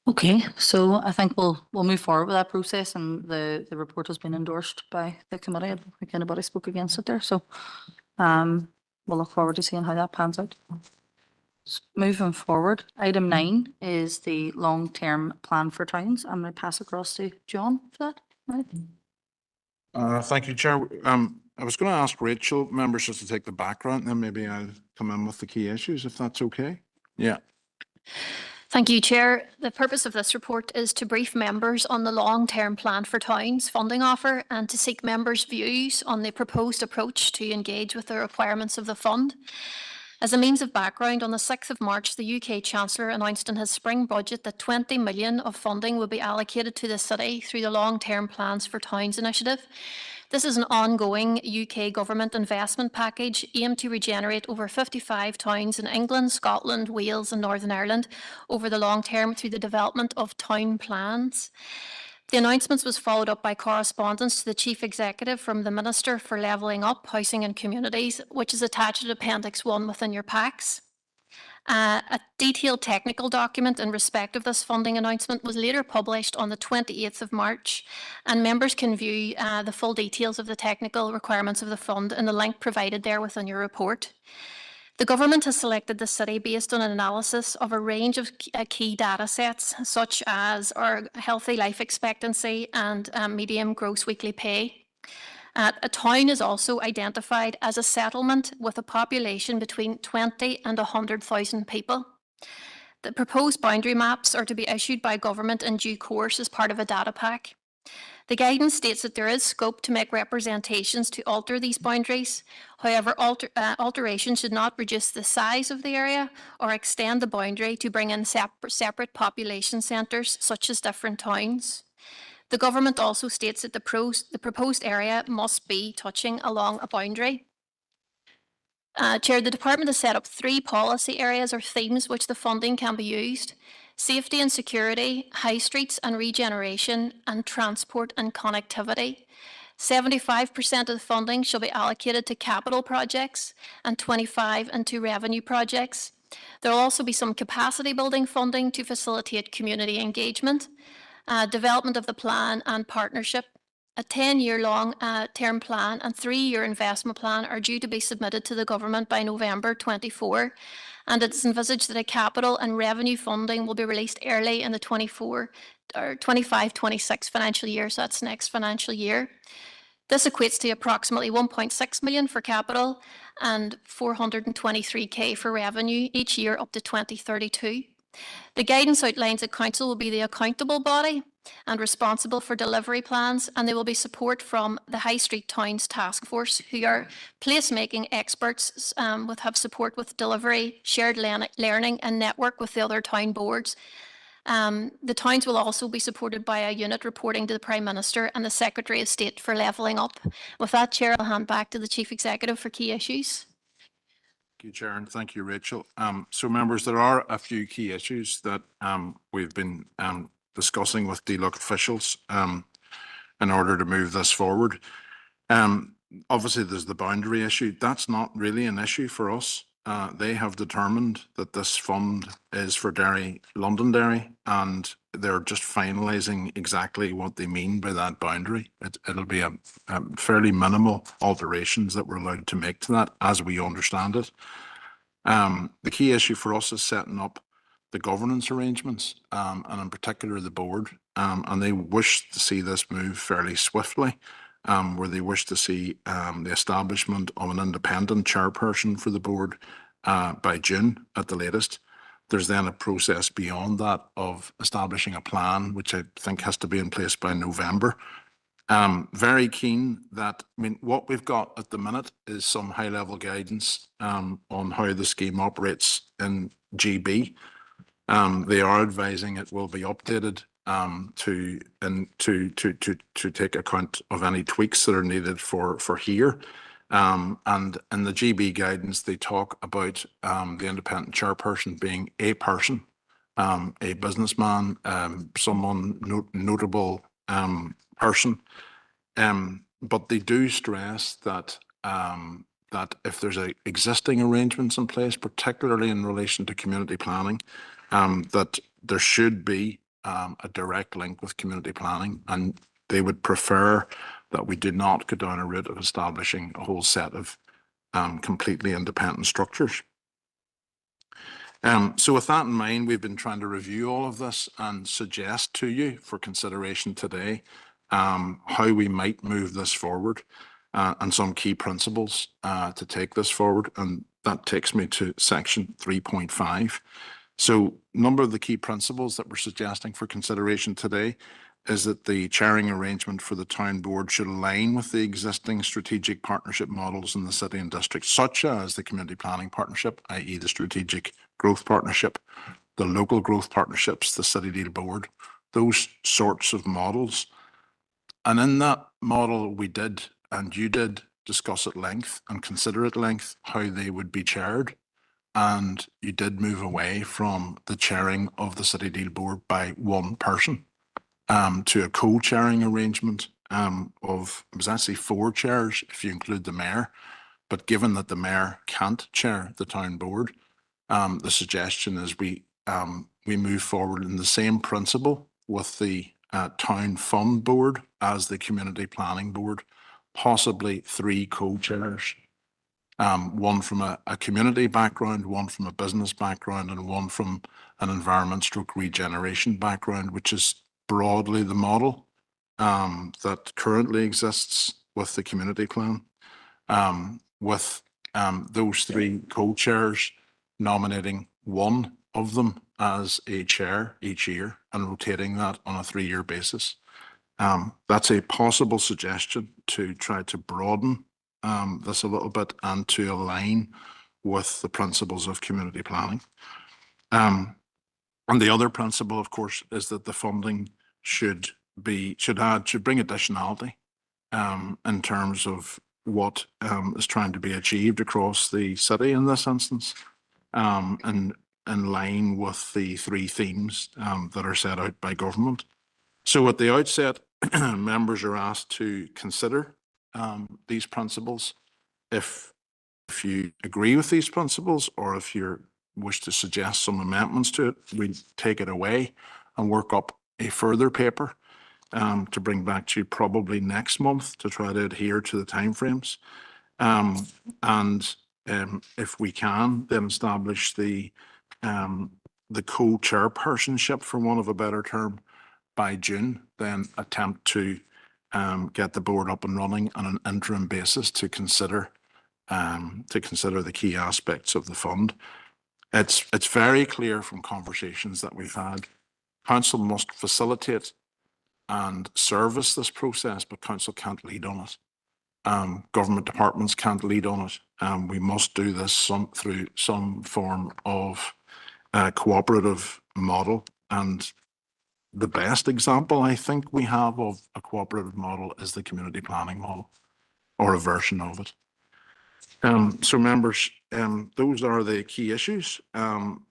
Okay, so I think we'll move forward with that process, and the report has been endorsed by the committee. I don't think anybody spoke against it there, so we'll look forward to seeing how that pans out. Moving forward, item 9 is the long-term plan for towns. I'm going to pass across to John for that. Right. Thank you, Chair. I was going to ask Rachel, members, just to take the background, and then maybe I'll come in with the key issues, if that's okay. Yeah. Thank you, Chair. The purpose of this report is to brief members on the long-term plan for towns funding offer and to seek members' views on the proposed approach to engage with the requirements of the fund. As a means of background, on the 6th of March, the UK Chancellor announced in his spring budget that 20 million of funding will be allocated to the city through the Long-Term Plans for Towns initiative. This is an ongoing UK government investment package aimed to regenerate over 55 towns in England, Scotland, Wales and Northern Ireland over the long term through the development of town plans. The announcement was followed up by correspondence to the Chief Executive from the Minister for Levelling Up, Housing and Communities, which is attached to Appendix 1 within your packs. A detailed technical document in respect of this funding announcement was later published on the 28th of March, and members can view the full details of the technical requirements of the fund in the link provided there within your report. The government has selected the city based on an analysis of a range of key data sets, such as our healthy life expectancy and median gross weekly pay. A town is also identified as a settlement with a population between 20 and 100,000 people. The proposed boundary maps are to be issued by government in due course as part of a data pack. The guidance states that there is scope to make representations to alter these boundaries. However, alteration should not reduce the size of the area or extend the boundary to bring in separate population centres, such as different towns. The government also states that the proposed area must be touching along a boundary. Chair, the department has set up 3 policy areas or themes which the funding can be used: safety and security, high streets and regeneration, and transport and connectivity. 75% of the funding shall be allocated to capital projects and 25% into revenue projects. There will also be some capacity building funding to facilitate community engagement. Development of the plan and partnership. A 10-year long-term plan and 3-year investment plan are due to be submitted to the government by November 24, and it's envisaged that a capital and revenue funding will be released early in the 25-26 financial year, so that's next financial year. This equates to approximately 1.6 million for capital and 423k for revenue each year up to 2032. The guidance outlines that council will be the accountable body and responsible for delivery plans, and there will be support from the High Street Towns Task Force, who are placemaking experts have support with delivery, shared learning and network with the other town boards. The towns will also be supported by a unit reporting to the Prime Minister and the Secretary of State for Levelling Up. With that, Chair, I'll hand back to the Chief Executive for key issues. Thank you, Chair, and thank you, Rachel. So members, there are a few key issues that we've been discussing with DLUC officials in order to move this forward. Obviously, there's the boundary issue. That's not really an issue for us. they have determined that this fund is for Derry, Londonderry, and they're just finalising exactly what they mean by that boundary. It'll be a fairly minimal alterations that we're allowed to make to that as we understand it. The key issue for us is setting up the governance arrangements, and in particular the board, and they wish to see this move fairly swiftly, where they wish to see the establishment of an independent chairperson for the board by June at the latest. There's then a process beyond that of establishing a plan, which I think has to be in place by November. Very keen that, I mean, what we've got at the minute is some high level guidance on how the scheme operates in GB. They are advising it will be updated to take account of any tweaks that are needed for here. And in the GB guidance, they talk about the independent chairperson being a person, a businessman, someone notable person. But they do stress that that if there's existing arrangements in place, particularly in relation to community planning, that there should be a direct link with community planning, and they would prefer that we do not go down a route of establishing a whole set of completely independent structures. So with that in mind, we've been trying to review all of this and suggest to you for consideration today how we might move this forward and some key principles to take this forward. And that takes me to section 3.5. So a number of the key principles that we're suggesting for consideration today is that the chairing arrangement for the town board should align with the existing strategic partnership models in the city and district, such as the community planning partnership, i.e. the strategic growth partnership, the local growth partnerships, the city deal board, those sorts of models. And in that model, we did, and you did, discuss at length and consider at length how they would be chaired. And you did move away from the chairing of the city deal board by one person to a co-chairing arrangement of, it was actually 4 chairs if you include the mayor. But given that the mayor can't chair the town board, the suggestion is we move forward in the same principle with the town fund board as the community planning board, possibly 3 co-chairs. One from a community background, one from a business background, and one from an environment/regeneration background, which is broadly the model that currently exists with the community plan, with those 3 co-chairs nominating one of them as a chair each year and rotating that on a 3-year basis. That's a possible suggestion to try to broaden this a little bit and to align with the principles of community planning. And the other principle, of course, is that the funding should bring additionality in terms of what is trying to be achieved across the city in this instance, and in line with the 3 themes that are set out by government. So at the outset, members are asked to consider these principles. If you agree with these principles, or if you wish to suggest some amendments to it, we take it away and work up a further paper to bring back to you probably next month to try to adhere to the timeframes. And if we can, then establish the co-chairpersonship, for want of a better term, by June, then attempt to get the board up and running on an interim basis to consider the key aspects of the fund. It's very clear from conversations that we've had, council must facilitate and service this process, but council can't lead on it. Government departments can't lead on it. We must do this through some form of cooperative model. And the best example I think we have of a cooperative model is the community planning model, or a version of it. So members, those are the key issues, and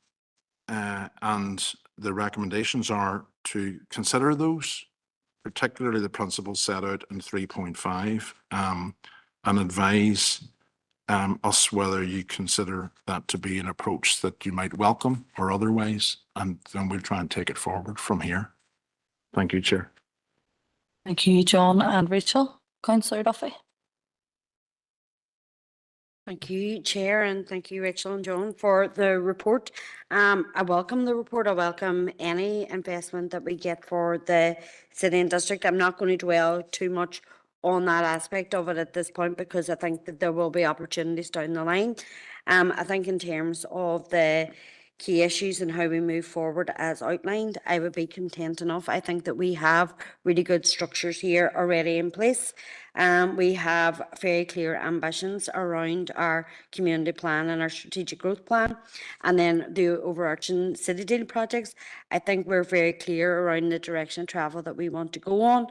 the recommendations are to consider those, particularly the principles set out in 3.5, and advise us whether you consider that to be an approach that you might welcome or otherwise, and then we'll try and take it forward from here. Thank you, Chair. Thank you, John and Rachel. Councillor Duffy. Thank you, Chair, and thank you, Rachel and John, for the report. I welcome the report. I welcome any investment that we get for the city and district. I'm not going to dwell too much on that aspect of it at this point because I think that there will be opportunities down the line. I think in terms of the key issues and how we move forward as outlined, I would be content enough. I think that we have really good structures here already in place. We have very clear ambitions around our community plan and our strategic growth plan. And then the overarching city deal projects, I think we're very clear around the direction of travel that we want to go on.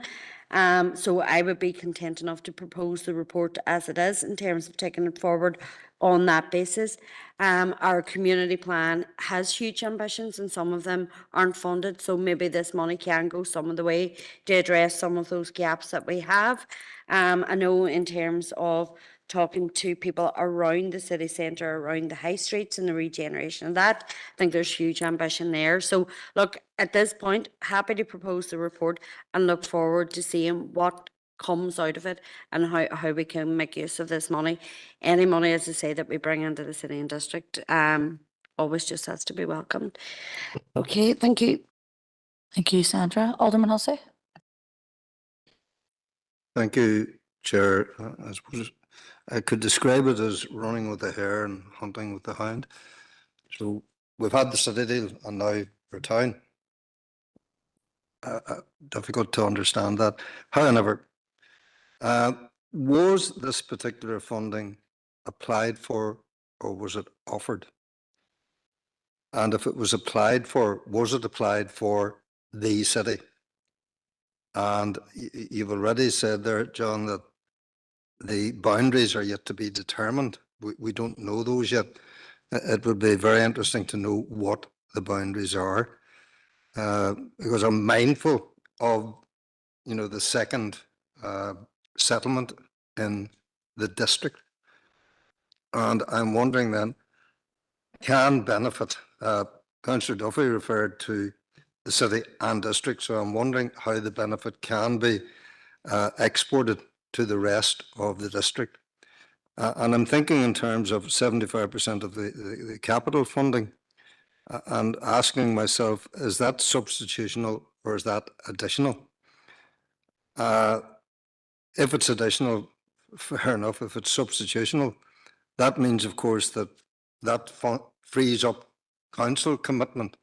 So I would be content enough to propose the report as it is in terms of taking it forward on that basis. Our community plan has huge ambitions and some of them aren't funded, so maybe this money can go some of the way to address some of those gaps that we have. I know in terms of talking to people around the city centre, around the high streets and the regeneration of that, I think there's huge ambition there. So look, at this point, happy to propose the report and look forward to seeing what comes out of it and how we can make use of this money. Any money, as I say, that we bring into the city and district, always just has to be welcomed. Okay, thank you. Thank you, Sandra. Alderman Hussey. Thank you, Chair. I suppose I could describe it as running with the hare and hunting with the hound. So we've had the city deal and now for town. Difficult to understand that. However, was this particular funding applied for or was it offered? And if it was applied for, was it applied for the city? And you've already said there, John, that the boundaries are yet to be determined. We don't know those yet. It would be very interesting to know what the boundaries are, because I'm mindful of, the second settlement in the district. And I'm wondering then, can benefit, Councillor Duffy referred to the city and district, so I'm wondering how the benefit can be exported to the rest of the district. And I'm thinking in terms of 75% of the capital funding and asking myself, is that substitutional or is that additional? If it's additional, fair enough. If it's substitutional, that means, of course, that frees up council commitment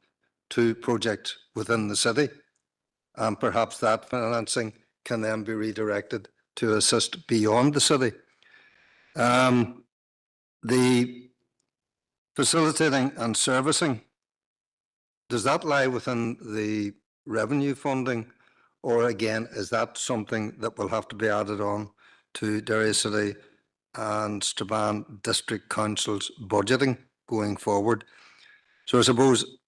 to projects within the city. And perhaps that financing can then be redirected to assist beyond the city. The facilitating and servicing, does that lie within the revenue funding? Or again, is that something that will have to be added on to Derry City and Strabane District Council's budgeting going forward? So I suppose,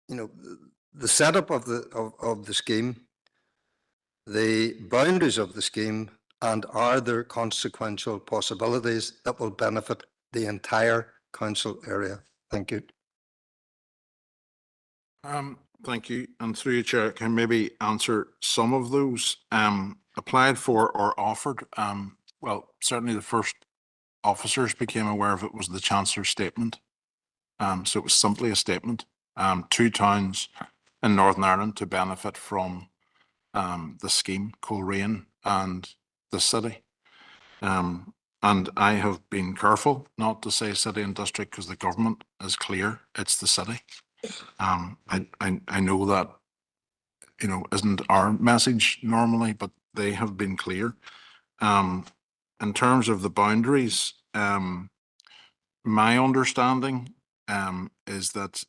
the setup of the scheme, the boundaries of the scheme, and are there consequential possibilities that will benefit the entire council area? Thank you. Thank you. And through you, Chair, can maybe answer some of those applied for or offered. Well, certainly the first officers became aware of it was the Chancellor's statement. So it was simply a statement. 2 towns in Northern Ireland to benefit from the scheme, Coleraine and the city. And I have been careful not to say city and district because the government is clear, it's the city. I know that, isn't our message normally, but they have been clear. In terms of the boundaries, my understanding is that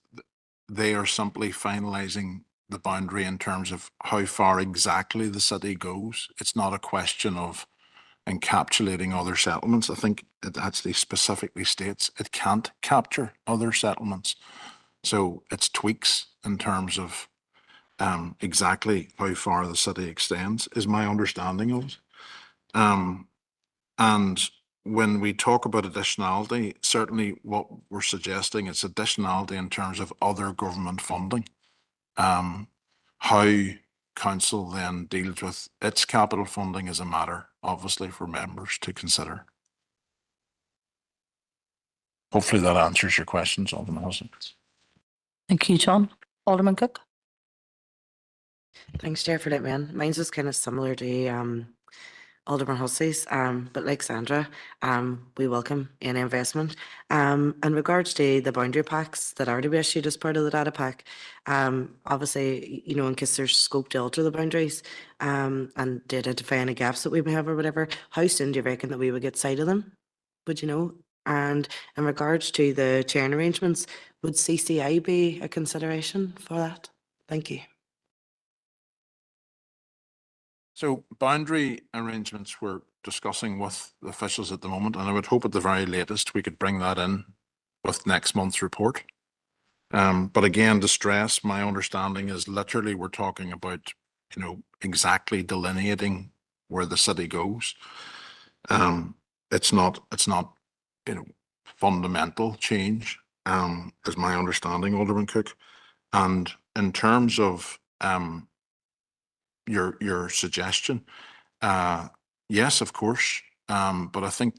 they are simply finalising the boundary in terms of how far exactly the city goes. It's not a question of encapsulating other settlements. I think it actually specifically states it can't capture other settlements. So it's tweaks in terms of exactly how far the city extends is my understanding of it. And when we talk about additionality, certainly what we're suggesting is additionality in terms of other government funding. How council then deals with its capital funding is a matter, obviously, for members to consider. Hopefully that answers your questions, Alderman Hussey. Thank you, John. Alderman Cook. Thanks, Chair, for letting me in. Mine's just kind of similar to Alderman Hussey's, but like Sandra, we welcome any investment. In regards to the boundary packs that are to be issued as part of the data pack, obviously, you know, in case there's scope to alter the boundaries and to identify any gaps that we may have or whatever, how soon do you reckon that we would get sight of them? Would you know? And in regards to the chain arrangements, would CCI be a consideration for that? Thank you. So boundary arrangements we're discussing with the officials at the moment, and I would hope at the very latest we could bring that in with next month's report. But again, to stress, my understanding is literally we're talking about, you know, exactly delineating where the city goes. It's not, you know, fundamental change, is my understanding, Alderman Cook. And in terms of your suggestion, yes, of course. But I think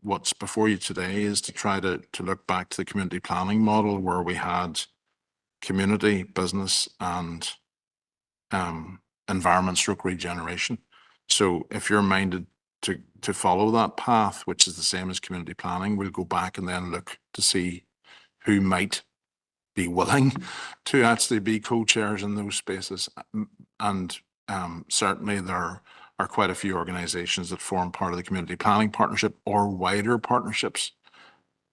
what's before you today is to try to look back to the community planning model where we had community, business and environment stroke regeneration. So if you're minded to follow that path, which is the same as community planning, we'll go back and then look to see who might be willing to actually be co-chairs in those spaces. And certainly there are quite a few organisations that form part of the community planning partnership or wider partnerships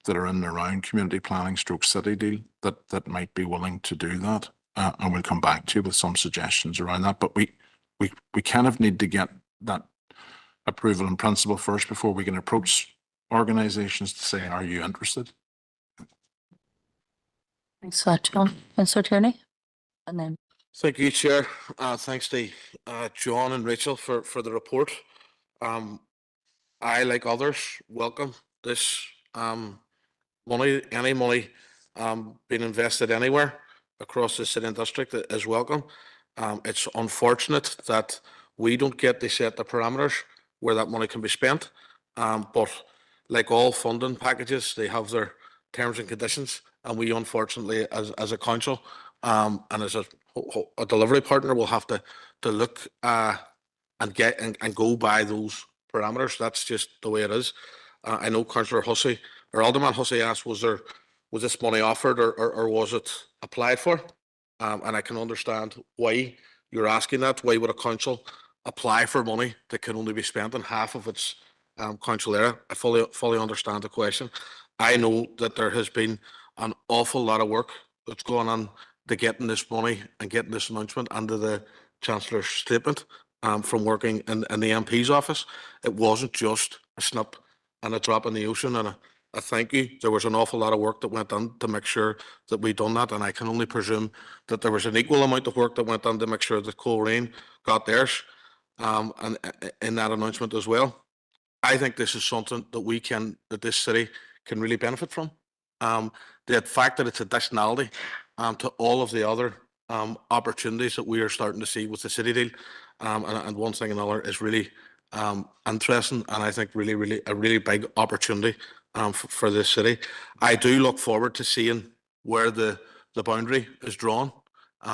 that are in and around community planning stroke city deal that might be willing to do that. And we'll come back to you with some suggestions around that. But we kind of need to get that approval in principle first before we can approach organisations to say, are you interested? Thanks for that, John. Councillor Tierney. And then Thank you, Chair. Thanks to John and Rachel for the report. I, like others, welcome this money. Any money being invested anywhere across the city and district is welcome. It's unfortunate that we don't get to set the parameters where that money can be spent. But like all funding packages, they have their terms and conditions, and we unfortunately, as a council and as a delivery partner, will have to look and get and go by those parameters. That's just the way it is. I know Councillor Hussey or Alderman Hussey asked, was this money offered or was it applied for? And I can understand why you're asking that. Why would a council apply for money that can only be spent in half of its council area? I fully understand the question. I know that there has been an awful lot of work that's gone on to getting this money and getting this announcement under the Chancellor's statement from working in the MP's office. It wasn't just a snip and a drop in the ocean and a thank you. There was an awful lot of work that went on to make sure that we done that, and I can only presume that there was an equal amount of work that went on to make sure that Coleraine got theirs and in that announcement as well. I think this is something that this city can really benefit from. The fact that it's additionality to all of the other opportunities that we are starting to see with the city deal, and one thing and another is really interesting, and I think really a really big opportunity for this city. I do look forward to seeing where the boundary is drawn,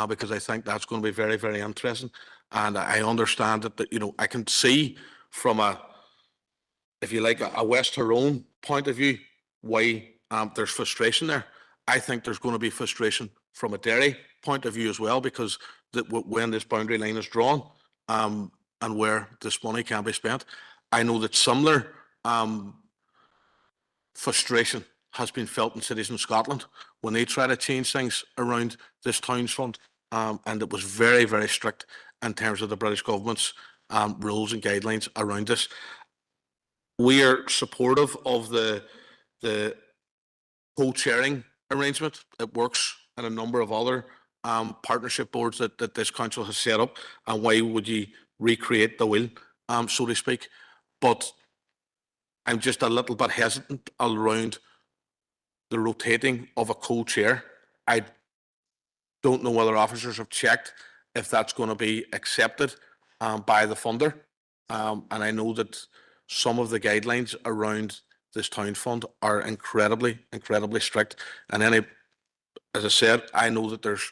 because I think that's going to be very, very interesting. And I understand that, you know, I can see from if you like, a West Tyrone point of view, why there's frustration there. I think there's going to be frustration from a Derry point of view as well, because when this boundary line is drawn and where this money can be spent, I know that similar frustration has been felt in cities in Scotland when they try to change things around this towns fund, and it was very, very strict in terms of the British government's rules and guidelines around this. We are supportive of the co-chairing arrangement. It works in a number of other partnership boards that this council has set up, and why would you recreate the wheel, so to speak? But I'm just a little bit hesitant around the rotating of a co-chair. I don't know whether officers have checked if that's going to be accepted by the funder. And I know that some of the guidelines around this town fund are incredibly strict. And any, as I said, I know that there's,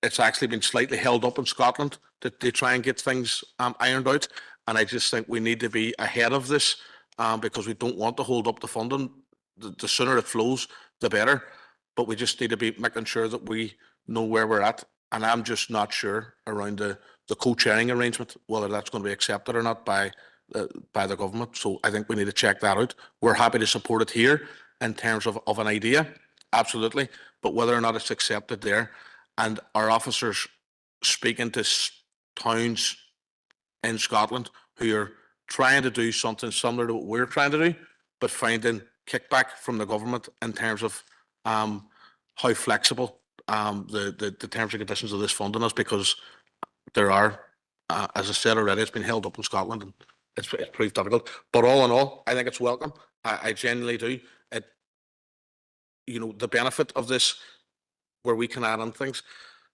it's actually been slightly held up in Scotland to try and get things ironed out. And I just think we need to be ahead of this because we don't want to hold up the funding. The sooner it flows, the better. But we just need to be making sure that we know where we're at. And I'm just not sure around the co-chairing arrangement, whether that's going to be accepted or not by the government. So I think we need to check that out. We're happy to support it here in terms of an idea, absolutely. But whether or not it's accepted there, and our officers speaking to towns in Scotland who are trying to do something similar to what we're trying to do, but finding kickback from the government in terms of how flexible the terms and conditions of this funding is, because there are, as I said already, it's been held up in Scotland and it's proved difficult. But all in all, I think it's welcome. I genuinely do. It, you know, the benefit of this, where we can add on things,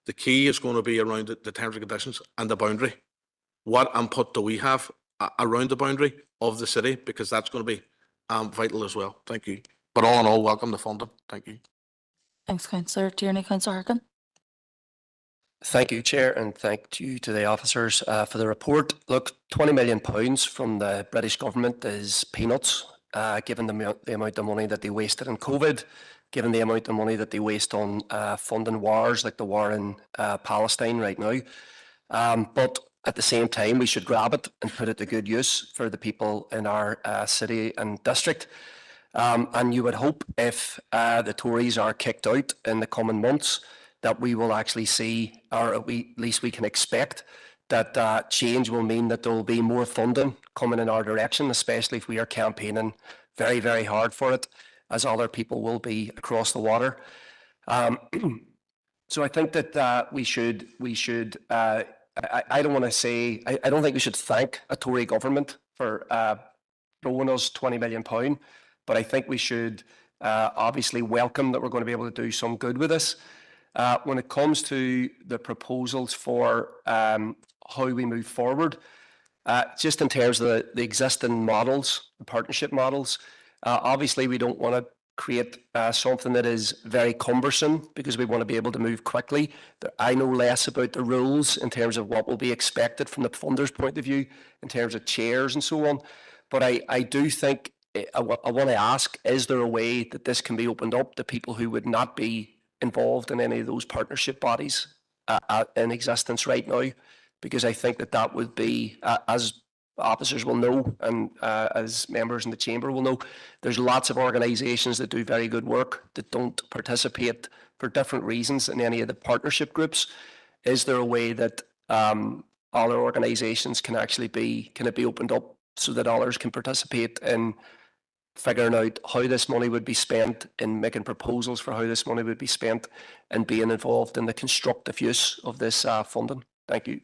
the key is going to be around the terms and conditions and the boundary. What input do we have around the boundary of the city? Because that's going to be vital as well. Thank you. But all in all, welcome the funding. Thank you. Thanks, Councillor Tierney. Councillor Harkin. Thank you, Chair, and thank you to the officers for the report. Look, £20 million from the British government is peanuts, given the amount of money that they wasted in COVID, given the amount of money that they waste on funding wars like the war in Palestine right now. But at the same time, we should grab it and put it to good use for the people in our city and district. And you would hope if the Tories are kicked out in the coming months, that we will actually see, or at least we can expect, that change will mean that there will be more funding coming in our direction, especially if we are campaigning very, very hard for it, as other people will be across the water. So I think that we should. I don't want to say. I don't think we should thank a Tory government for throwing us £20 million, but I think we should obviously welcome that we're going to be able to do some good with this. When it comes to the proposals for how we move forward, just in terms of the existing models, the partnership models, obviously we don't want to create something that is very cumbersome, because we want to be able to move quickly. I know less about the rules in terms of what will be expected from the funder's point of view, in terms of chairs and so on. But I do think, I want to ask, is there a way that this can be opened up to people who would not be involved in any of those partnership bodies in existence right now? Because I think that would be, as officers will know, and as members in the chamber will know, there's lots of organisations that do very good work that don't participate for different reasons in any of the partnership groups. Is there a way that other organisations can actually be opened up so that others can participate in figuring out how this money would be spent, in making proposals for how this money would be spent, and being involved in the constructive use of this funding? Thank you.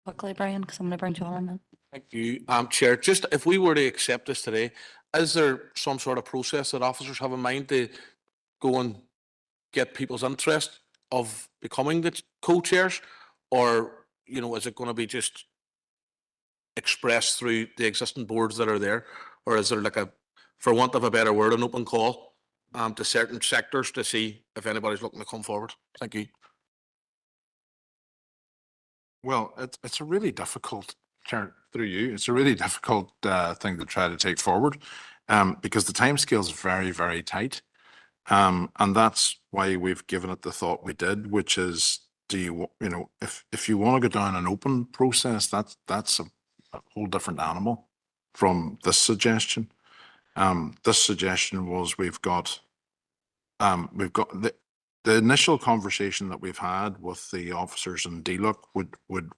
Quickly, Brian, because I'm going to bring you on then. Thank you, Chair. Just if we were to accept this today, is there some sort of process that officers have in mind to go and get people's interest of becoming the co-chairs, or, you know, is it going to be just expressed through the existing boards that are there, or is there, like, a, for want of a better word, an open call to certain sectors to see if anybody's looking to come forward? Thank you. Well, it's a really difficult, Chair, through you, it's a really difficult thing to try to take forward, because the timescale is very, very tight. And that's why we've given it the thought we did, which is, you know, if you want to go down an open process, that's a whole different animal from this suggestion. This suggestion was we've got the initial conversation that we've had with the officers in DLUC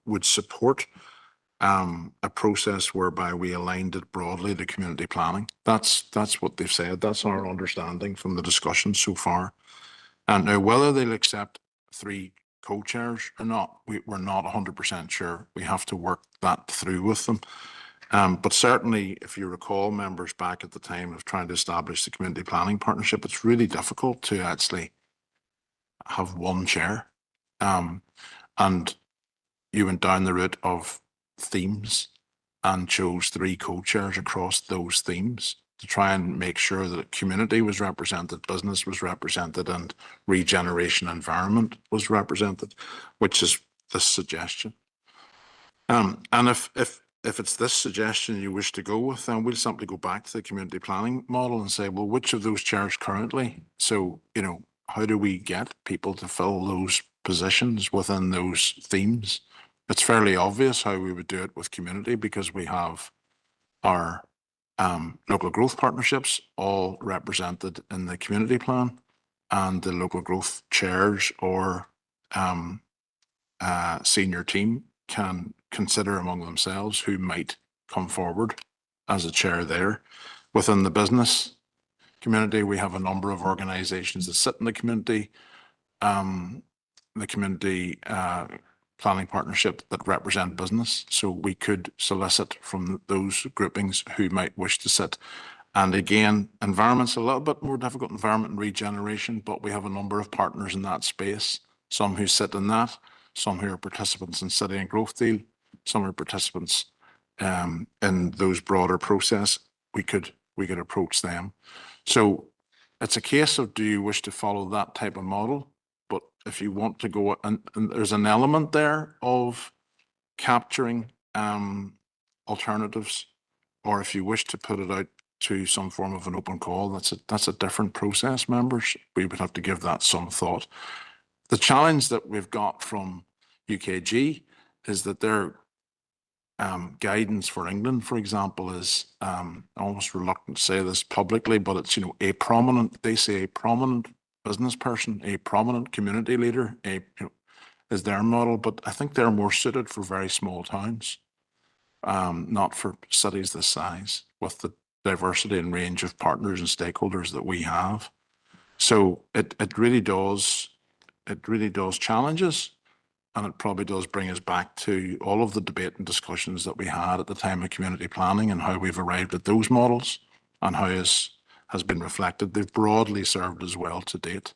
would support a process whereby we aligned it broadly to community planning. That's what they've said. That's our understanding from the discussion so far. And now whether they'll accept 3 co-chairs or not, we're not 100% sure. We have to work that through with them. But certainly, if you recall, members, back at the time of trying to establish the community planning partnership, it's really difficult to actually have one chair. And you went down the route of themes and chose 3 co-chairs across those themes to try and make sure that community was represented, business was represented, and regeneration environment was represented, which is this suggestion. And if it's this suggestion you wish to go with, then we'll simply go back to the community planning model and say, well, which of those chairs currently? So, how do we get people to fill those positions within those themes? It's fairly obvious how we would do it with community, because we have our local growth partnerships all represented in the community plan, and the local growth chairs or senior team can consider among themselves who might come forward as a chair there. Within the business community, we have a number of organizations that sit in the community planning partnership that represent business. So we could solicit from those groupings who might wish to sit. And again, environment's a little bit more difficult, environment and regeneration, but we have a number of partners in that space, some who sit in that, some who are participants in City and Growth Deal, some are participants in those broader process. We could approach them. So it's a case of, do you wish to follow that type of model? But if you want to go, and there's an element there of capturing alternatives, or if you wish to put it out to some form of an open call, that's a different process, members. We would have to give that some thought. The challenge that we've got from UKG is that their guidance for England, for example, is almost reluctant to say this publicly, but it's, they say a prominent business person, a prominent community leader, is their model, but I think they're more suited for very small towns, not for cities this size, with the diversity and range of partners and stakeholders that we have. So it really does challenge us, and it probably does bring us back to all of the debate and discussions that we had at the time of community planning and how we've arrived at those models and how it has been reflected. They've broadly served as well to date.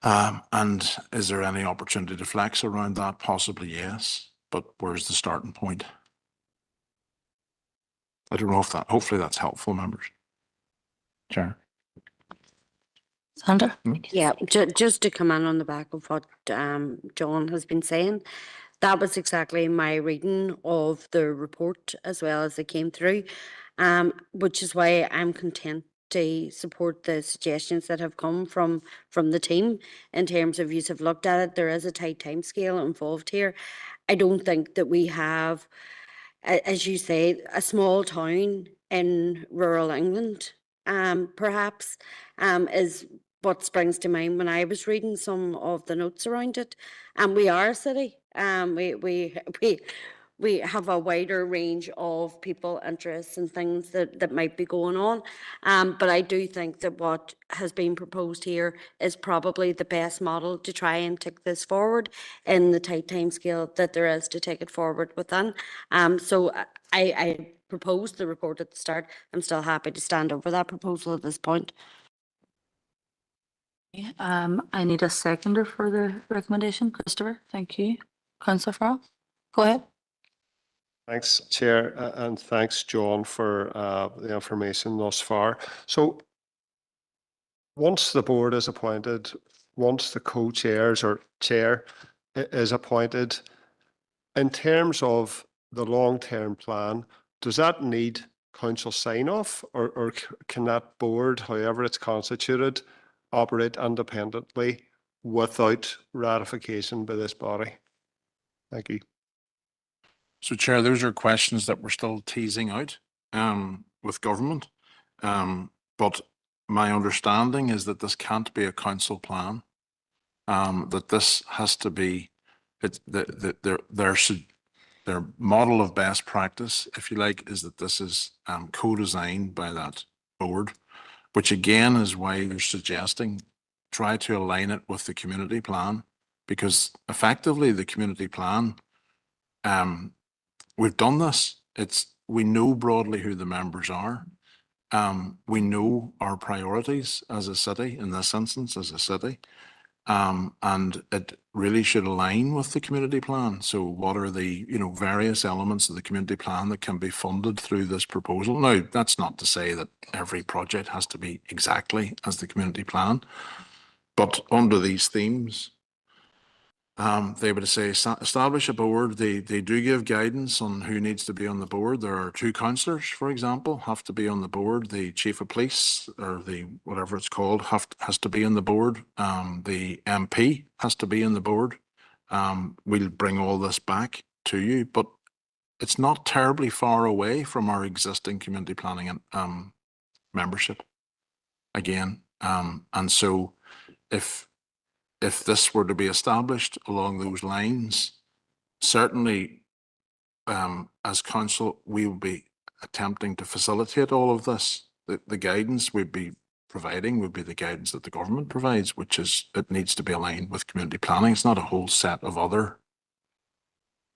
And is there any opportunity to flex around that? Possibly, yes. But where's the starting point? I don't know if hopefully that's helpful, members. Chair. Sandra? Yeah, just to come in on the back of what John has been saying, that was exactly my reading of the report as well as it came through, which is why I'm content to support the suggestions that have come from the team in terms of use have looked at it. There is a tight time scale involved here. I don't think that we have, as you say, a small town in rural England, perhaps, is what springs to mind when I was reading some of the notes around it. And we are a city. We have a wider range of people, interests and things that might be going on. But I do think that what has been proposed here is probably the best model to try and take this forward in the tight time scale that there is to take it forward within. So I proposed the report at the start. I'm still happy to stand over that proposal at this point. I need a seconder for the recommendation. Christopher, thank you. Councillor Farrell, go ahead. Thanks, Chair, and thanks, John, for the information thus far. So once the board is appointed, once the co-chairs or chair is appointed, in terms of the long-term plan, does that need council sign-off, or can that board, however it's constituted, operate independently without ratification by this body? Thank you. So, Chair, those are questions that we're still teasing out with government. But my understanding is that this can't be a council plan, that this has to be their model of best practice, if you like, is that this is co-designed by that board, which again is why they're suggesting try to align it with the community plan, because effectively the community plan, we've done this we know broadly who the members are. We know our priorities as a city, in this instance, as a city. And it really should align with the community plan. So what are the, various elements of the community plan that can be funded through this proposal? Now, that's not to say that every project has to be exactly as the community plan, but under these themes, they would say establish a board. They do give guidance on who needs to be on the board. There are 2 councillors, for example, have to be on the board. The chief of police, or the whatever it's called, has to be on the board. The MP has to be on the board. We'll bring all this back to you, but it's not terribly far away from our existing community planning membership again. And so if this were to be established along those lines, certainly as council, we will be attempting to facilitate all of this. The guidance we'd be providing would be the guidance that the government provides, which is it needs to be aligned with community planning. It's not a whole set of other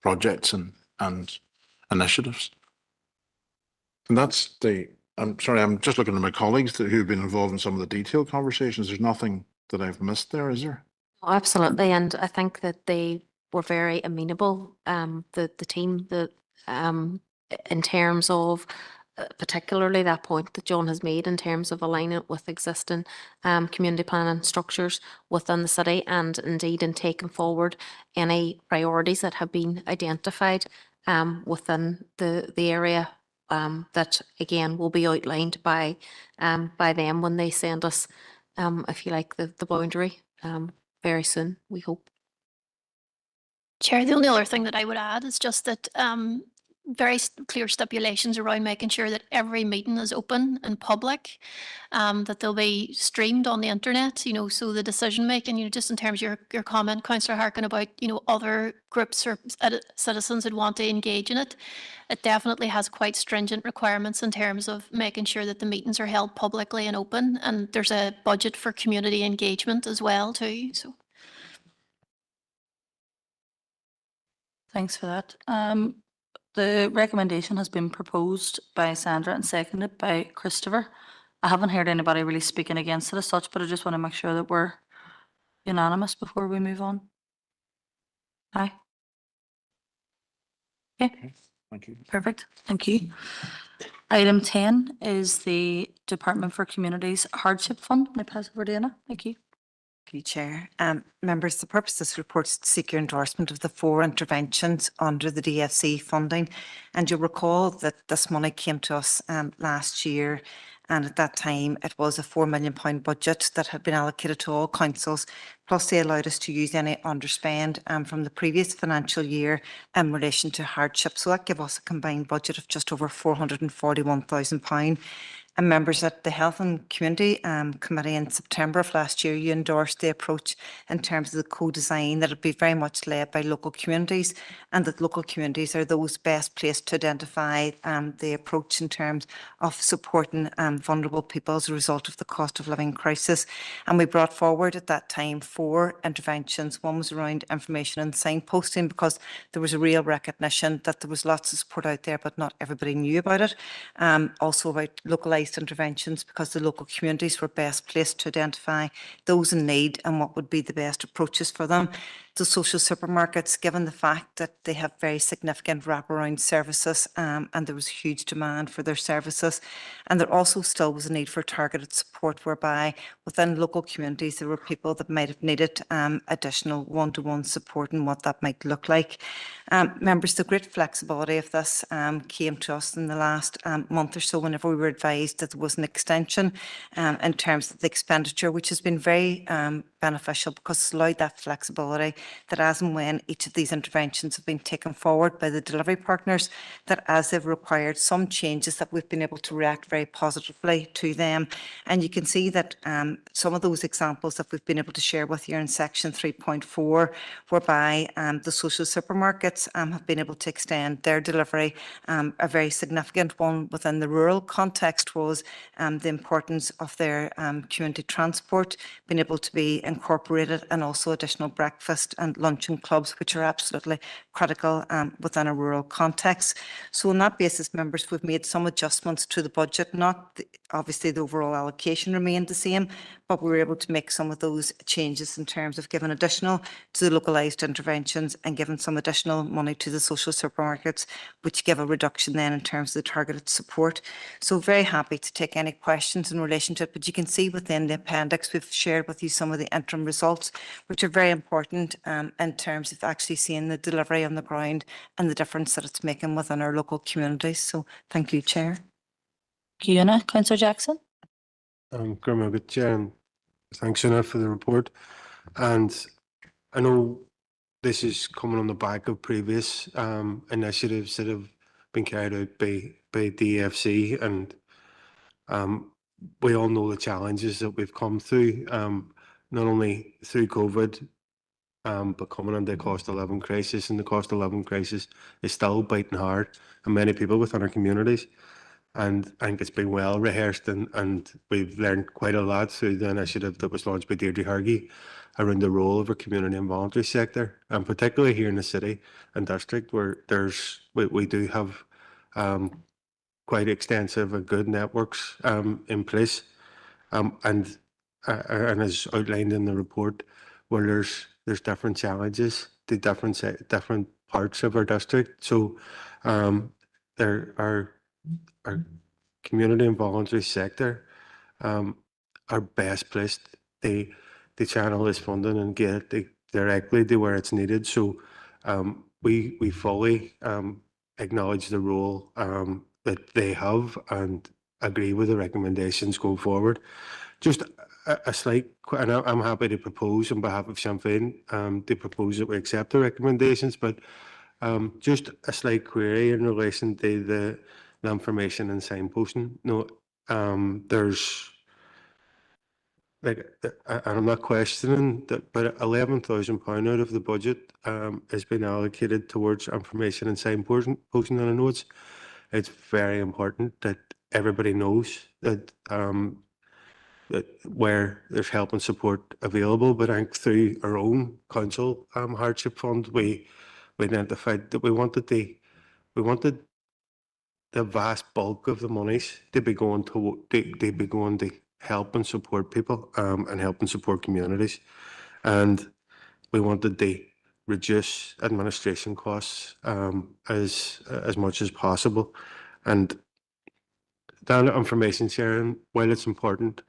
projects and initiatives. And that's I'm sorry, I'm just looking at my colleagues who've been involved in some of the detailed conversations. There's nothing that I've missed there, is there? Oh, absolutely, and I think that they were very amenable, the team, in terms of particularly that point that John has made in terms of aligning it with existing community planning structures within the city, and indeed in taking forward any priorities that have been identified within the area that again will be outlined by them when they send us, if you like, the boundary very soon, we hope. Chair, the only other thing that I would add is just that very clear stipulations around making sure that every meeting is open and public, that they'll be streamed on the internet, so the decision making, just in terms of your comment, Councillor Harkin, about, other groups or citizens that want to engage in it. It definitely has quite stringent requirements in terms of making sure that the meetings are held publicly and open, and there's a budget for community engagement as well too, so. Thanks for that. The recommendation has been proposed by Sandra and seconded by Christopher. I haven't heard anybody really speaking against it as such, but I just want to make sure that we're unanimous before we move on. Aye. Okay. Thank you. Perfect. Thank you. Item 10 is the Department for Communities Hardship Fund. May I pass over to Anna? Thank you. Thank you, Chair. Members, the purpose of this report is to seek your endorsement of the 4 interventions under the DFC funding. And you'll recall that this money came to us last year, and at that time it was a £4 million budget that had been allocated to all councils, plus they allowed us to use any underspend from the previous financial year in relation to hardship. So that gave us a combined budget of just over £441,000. And members at the Health and Community Committee in September of last year, you endorsed the approach in terms of the co-design that it be very much led by local communities, and that local communities are those best placed to identify the approach in terms of supporting vulnerable people as a result of the cost of living crisis. And we brought forward at that time 4 interventions. One was around information and signposting, because there was a real recognition that there was lots of support out there, but not everybody knew about it. Also about localised interventions, because the local communities were best placed to identify those in need and what would be the best approaches for them. The social supermarkets, given the fact that they have very significant wraparound services, and there was huge demand for their services, and there also still was a need for targeted support, whereby within local communities there were people that might have needed additional one-to-one support, and what that might look like. Members, the great flexibility of this came to us in the last month or so, whenever we were advised that there was an extension in terms of the expenditure, which has been very beneficial, because it's allowed that flexibility that as and when each of these interventions have been taken forward by the delivery partners, that as they've required some changes, that we've been able to react very positively to them. And you can see that some of those examples that we've been able to share with you in section 3.4, whereby the social supermarkets have been able to extend their delivery. A very significant one within the rural context was the importance of their community transport being able to be incorporated, and also additional breakfast and luncheon clubs, which are absolutely critical within a rural context. So on that basis, members, we've made some adjustments to the budget, obviously the overall allocation remained the same, but we were able to make some of those changes in terms of giving additional to the localised interventions and giving some additional money to the social supermarkets, which give a reduction then in terms of the targeted support. So very happy to take any questions in relation to it, but you can see within the appendix, we've shared with you some of the interim results, which are very important in terms of actually seeing the delivery on the ground and the difference that it's making within our local communities. So thank you, Chair. Thank you, Una. Councillor Jackson. Good Chair, and thanks, Una, for the report. And I know this is coming on the back of previous initiatives that have been carried out by DFC, and we all know the challenges that we've come through, not only through COVID, but coming under the cost of living crisis, and the cost of living crisis is still biting hard on many people within our communities. And I think it's been well rehearsed, and we've learned quite a lot through the initiative that was launched by Deirdre Hargey around the role of our community and voluntary sector, and particularly here in the city and district, where we do have quite extensive and good networks in place, and as outlined in the report, where there's different challenges to different parts of our district. So there are our community and voluntary sector are best placed. They channel this funding and get it directly to where it's needed. So we fully acknowledge the role that they have and agree with the recommendations going forward. Just a slight, and I'm happy to propose on behalf of Sinn Féin to propose that we accept the recommendations, but just a slight query in relation to the information and signposting. No, there's like, and I'm not questioning that, but £11,000 out of the budget has been allocated towards information and signposting, and I know it's very important that everybody knows that that where there's help and support available. But I think through our own council hardship fund, we identified that we wanted the vast bulk of the monies to be going to help and support people and help and support communities, and we wanted to reduce administration costs as much as possible. And that information sharing, while it's important,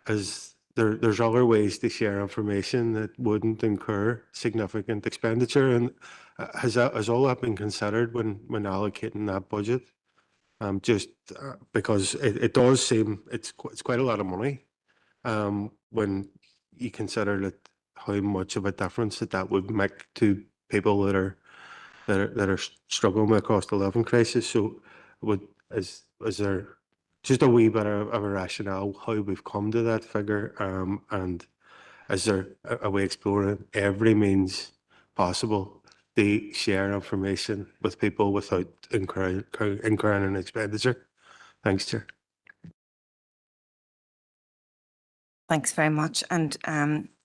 as there's other ways to share information that wouldn't incur significant expenditure. And has all that been considered when allocating that budget? Just because it does seem it's quite a lot of money when you consider that how much of a difference that would make to people that are struggling with the cost of living crisis. So is there just a wee bit of a rationale how we've come to that figure, and is there a way exploring every means possible to share information with people without incurring an expenditure? Thanks, Chair. Thanks very much. And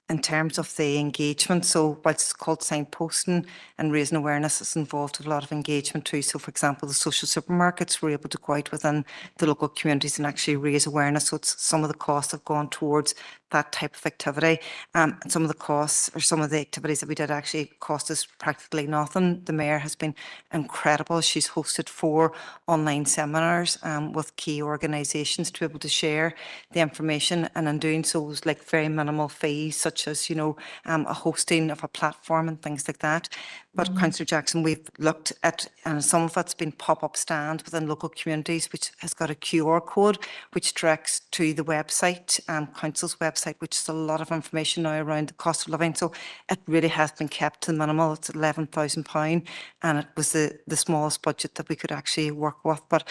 in terms of the engagement, so whilst it's called signposting and raising awareness, it's involved with a lot of engagement too. So for example, the social supermarkets were able to go out within the local communities and actually raise awareness. So it's, some of the costs have gone towards that type of activity. And some of the costs or some of the activities that we did actually cost us practically nothing. The Mayor has been incredible. She's hosted 4 online seminars with key organisations to be able to share the information, and in doing so it was like very minimal fees, such as, you know, a hosting of a platform and things like that. But Councillor Jackson, we've looked at, and some of it's been pop-up stands within local communities, which has got a QR code, which directs to the website, Council's website, which is a lot of information now around the cost of living. So it really has been kept to minimal. It's £11,000, and it was the smallest budget that we could actually work with. But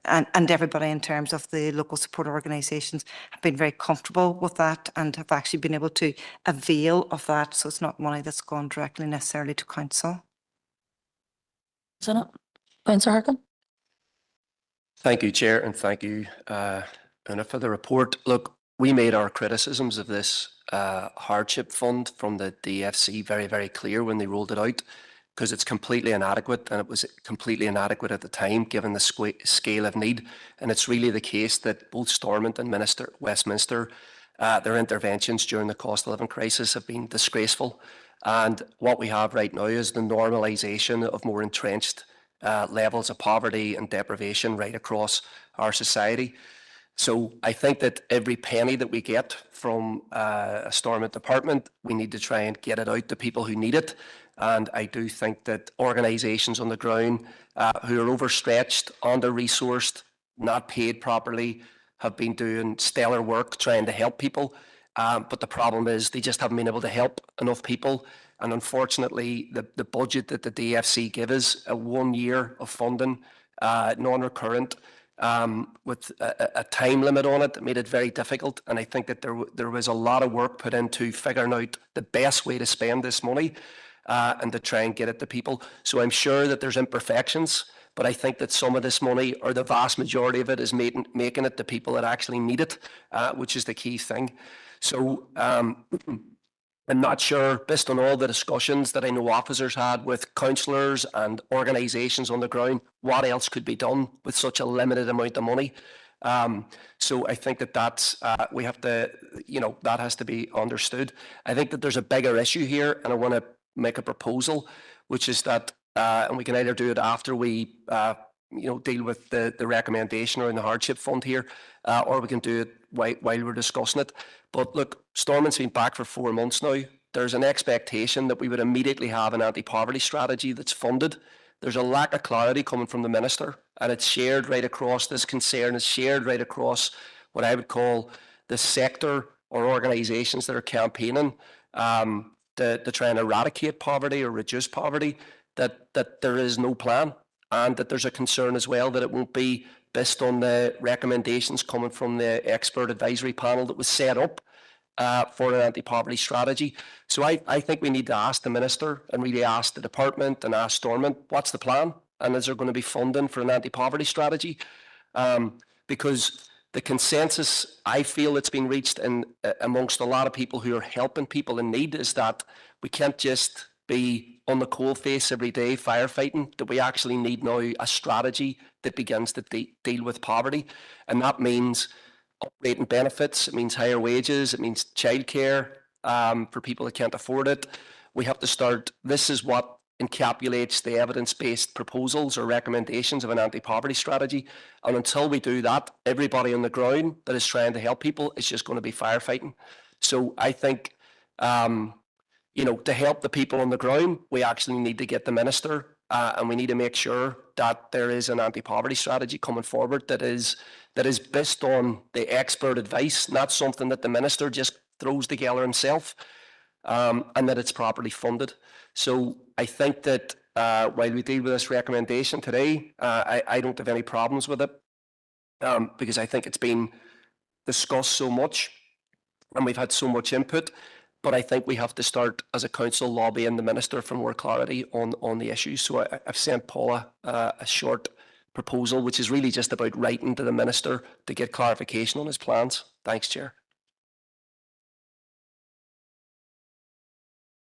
and everybody in terms of the local support organisations have been very comfortable with that and have actually been able to avail of that. So it's not money that's gone directly necessarily to council. Councillor Harkin. Thank you, Chair, and thank you, Una, for the report. Look, we made our criticisms of this hardship fund from the DFC very, very clear when they rolled it out. because it's completely inadequate, and it was completely inadequate at the time given the scale of need. And it's really the case that both Stormont and Westminster, their interventions during the cost of living crisis have been disgraceful. And what we have right now is the normalisation of more entrenched levels of poverty and deprivation right across our society. So I think that every penny that we get from a Stormont department, we need to try and get it out to people who need it. And I do think that organisations on the ground who are overstretched, under-resourced, not paid properly, have been doing stellar work trying to help people. But the problem is they just haven't been able to help enough people. And unfortunately, the budget that the DFC give us, 1 year of funding, non-recurrent, with a time limit on it, made it very difficult. And I think that there was a lot of work put into figuring out the best way to spend this money and to try and get it to people. So I'm sure that there's imperfections, but I think that some of this money, or the vast majority of it, is making it to people that actually need it, which is the key thing. So I'm not sure, based on all the discussions that I know officers had with councillors and organisations on the ground, what else could be done with such a limited amount of money. So I think that that's, we have to, that has to be understood. I think that there's a bigger issue here, and I want to make a proposal, which is that, and we can either do it after we, deal with the recommendation or in the hardship fund here, or we can do it while we're discussing it. But look, Stormont's been back for 4 months now. There's an expectation that we would immediately have an anti-poverty strategy that's funded. There's a lack of clarity coming from the Minister, and it's shared right across, this concern is shared right across what I would call the sector or organisations that are campaigning to try and eradicate poverty or reduce poverty, that there is no plan, and that there's a concern as well that it won't be based on the recommendations coming from the expert advisory panel that was set up for an anti-poverty strategy. So I think we need to ask the Minister and really ask the department and ask Stormont, what's the plan? And is there going to be funding for an anti-poverty strategy? Because the consensus I feel it's been reached in amongst a lot of people who are helping people in need is that we can't just be on the coalface every day firefighting, that we actually need now a strategy that begins to deal with poverty. And that means operating benefits, it means higher wages, it means childcare for people that can't afford it. We have to start, this is what encapsulates the evidence-based proposals or recommendations of an anti-poverty strategy. And until we do that, everybody on the ground that is trying to help people is just going to be firefighting. So I think, to help the people on the ground, we actually need to get the Minister and we need to make sure that there is an anti-poverty strategy coming forward that is based on the expert advice, not something that the Minister just throws together himself, and that it's properly funded. So I think that while we deal with this recommendation today, I don't have any problems with it because I think it's been discussed so much and we've had so much input. But I think we have to start as a council lobbying the Minister for more clarity on the issue. So I've sent Paula a short proposal, which is really just about writing to the Minister to get clarification on his plans. Thanks, Chair.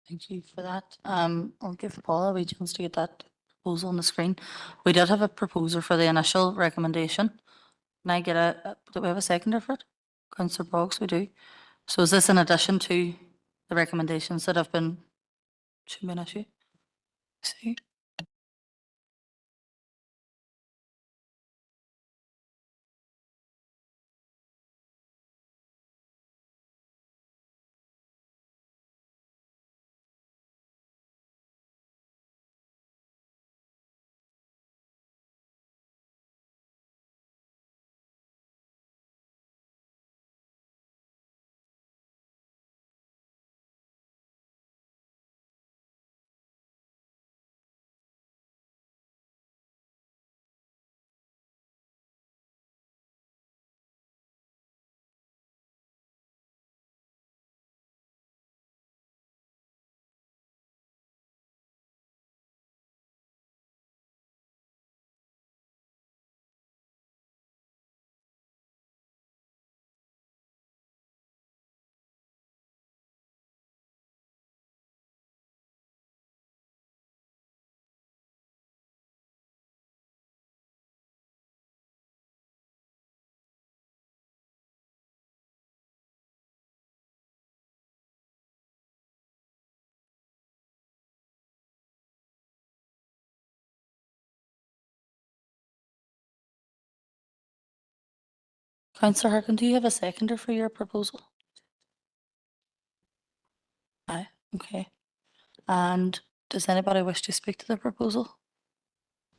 Thank you for that. I'll give Paula a wee chance to get that proposal on the screen. We did have a proposer for the initial recommendation. Can I get do we have a seconder for it? Councillor Boggs, we do. So is this in addition to the recommendations that have been, should be an issue? See? Councillor Harkin, do you have a seconder for your proposal? Aye, okay. And does anybody wish to speak to the proposal?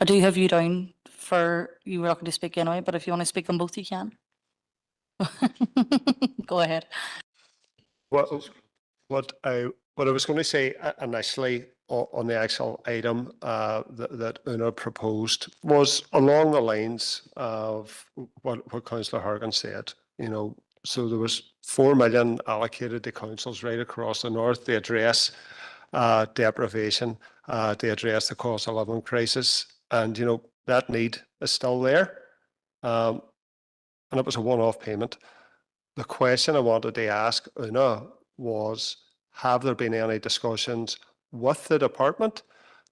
I do have you down for, you were not going to speak anyway, but if you want to speak on both, you can. Go ahead. What I was going to say initially on the actual item that Una proposed was along the lines of what Councillor Hargan said. You know, so there was 4 million allocated to councils right across the north to address deprivation, to address the cost of living crisis, and you know that need is still there, and it was a one-off payment. The question I wanted to ask Una was, have there been any discussions with the department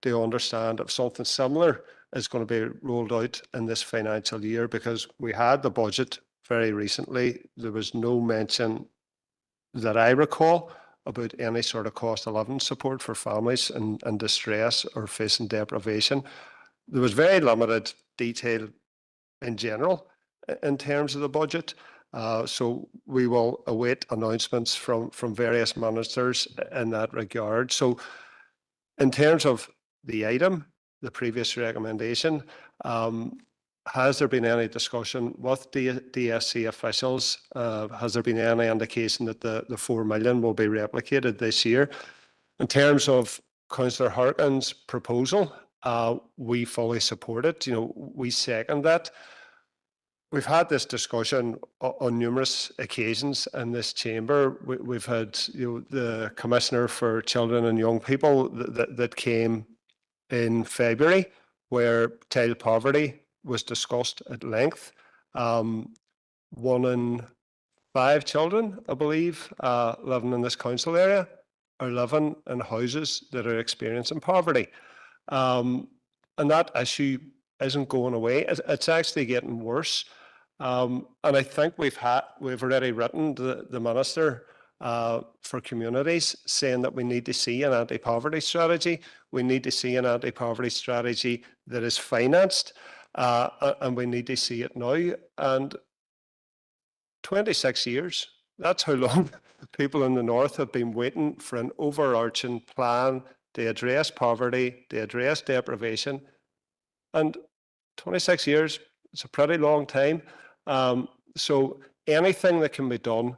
to understand if something similar is going to be rolled out in this financial year? Because we had the budget very recently. There was no mention that I recall about any sort of cost of living support for families in distress or facing deprivation. There was very limited detail in general in terms of the budget. So we will await announcements from various ministers in that regard. So in terms of the item, the previous recommendation, has there been any discussion with DSC officials? Has there been any indication that the 4 million will be replicated this year? In terms of Councillor Harkin's proposal, we fully support it. You know, we second that. We've had this discussion on numerous occasions in this chamber. We've had, you know, the Commissioner for Children and Young People that came in February, where child poverty was discussed at length. 1 in 5 children, I believe, living in this council area are living in houses that are experiencing poverty. And that issue isn't going away. It's actually getting worse. And I think we've already written the Minister for Communities saying that we need to see an anti-poverty strategy. We need to see an anti-poverty strategy that is financed, and we need to see it now. And 26 years, that's how long people in the north have been waiting for an overarching plan to address poverty, to address deprivation. And 26 years, it's a pretty long time. So anything that can be done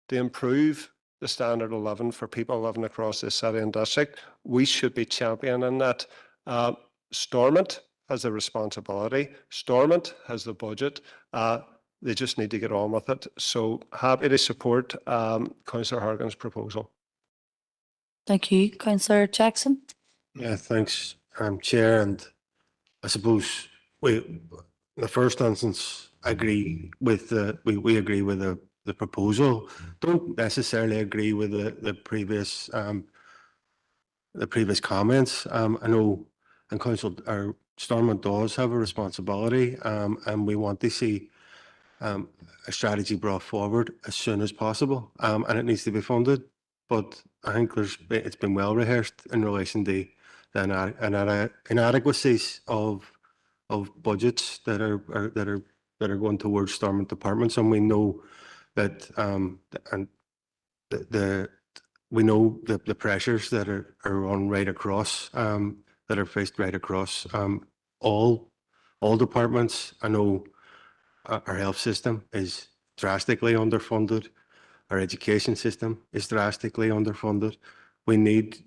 to improve the standard of living for people living across this city and district, we should be championing that. Stormont has a responsibility. Stormont has the budget. They just need to get on with it. So happy to support Councillor Hargan's proposal. Thank you. Councillor Jackson? Yeah, thanks, Chair. And I suppose in the first instance, agree with we agree with the proposal. Don't necessarily agree with the previous comments. I know, and Council or Stormont does have a responsibility, and we want to see a strategy brought forward as soon as possible, and it needs to be funded. But I think it's been well rehearsed in relation to the inadequacies of budgets that are going towards Stormont departments, and we know that we know the pressures that are on right across that are faced right across all departments. I know our health system is drastically underfunded. Our education system is drastically underfunded. We need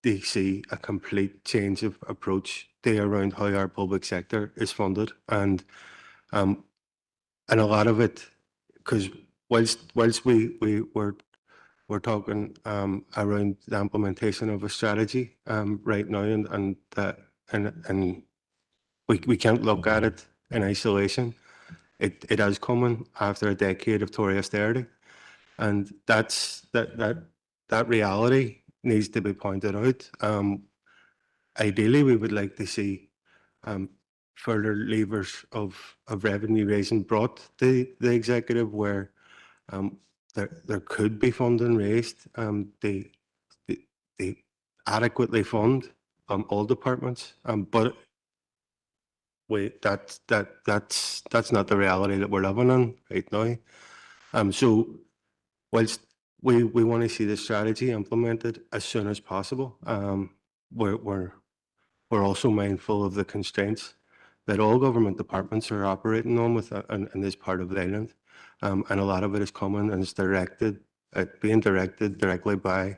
to see a complete change of approach to around how our public sector is funded, and a lot of it, because whilst we're talking around the implementation of a strategy right now, and we can't look at it in isolation. It is coming after a decade of Tory austerity, and that reality needs to be pointed out. Ideally, we would like to see further levers of revenue raising brought to the executive, where there could be funding raised to adequately fund all departments, but that's not the reality that we're living in right now. So whilst we want to see the strategy implemented as soon as possible, we're also mindful of the constraints that all government departments are operating on in this part of the island. And a lot of it is coming and it's being directed directly by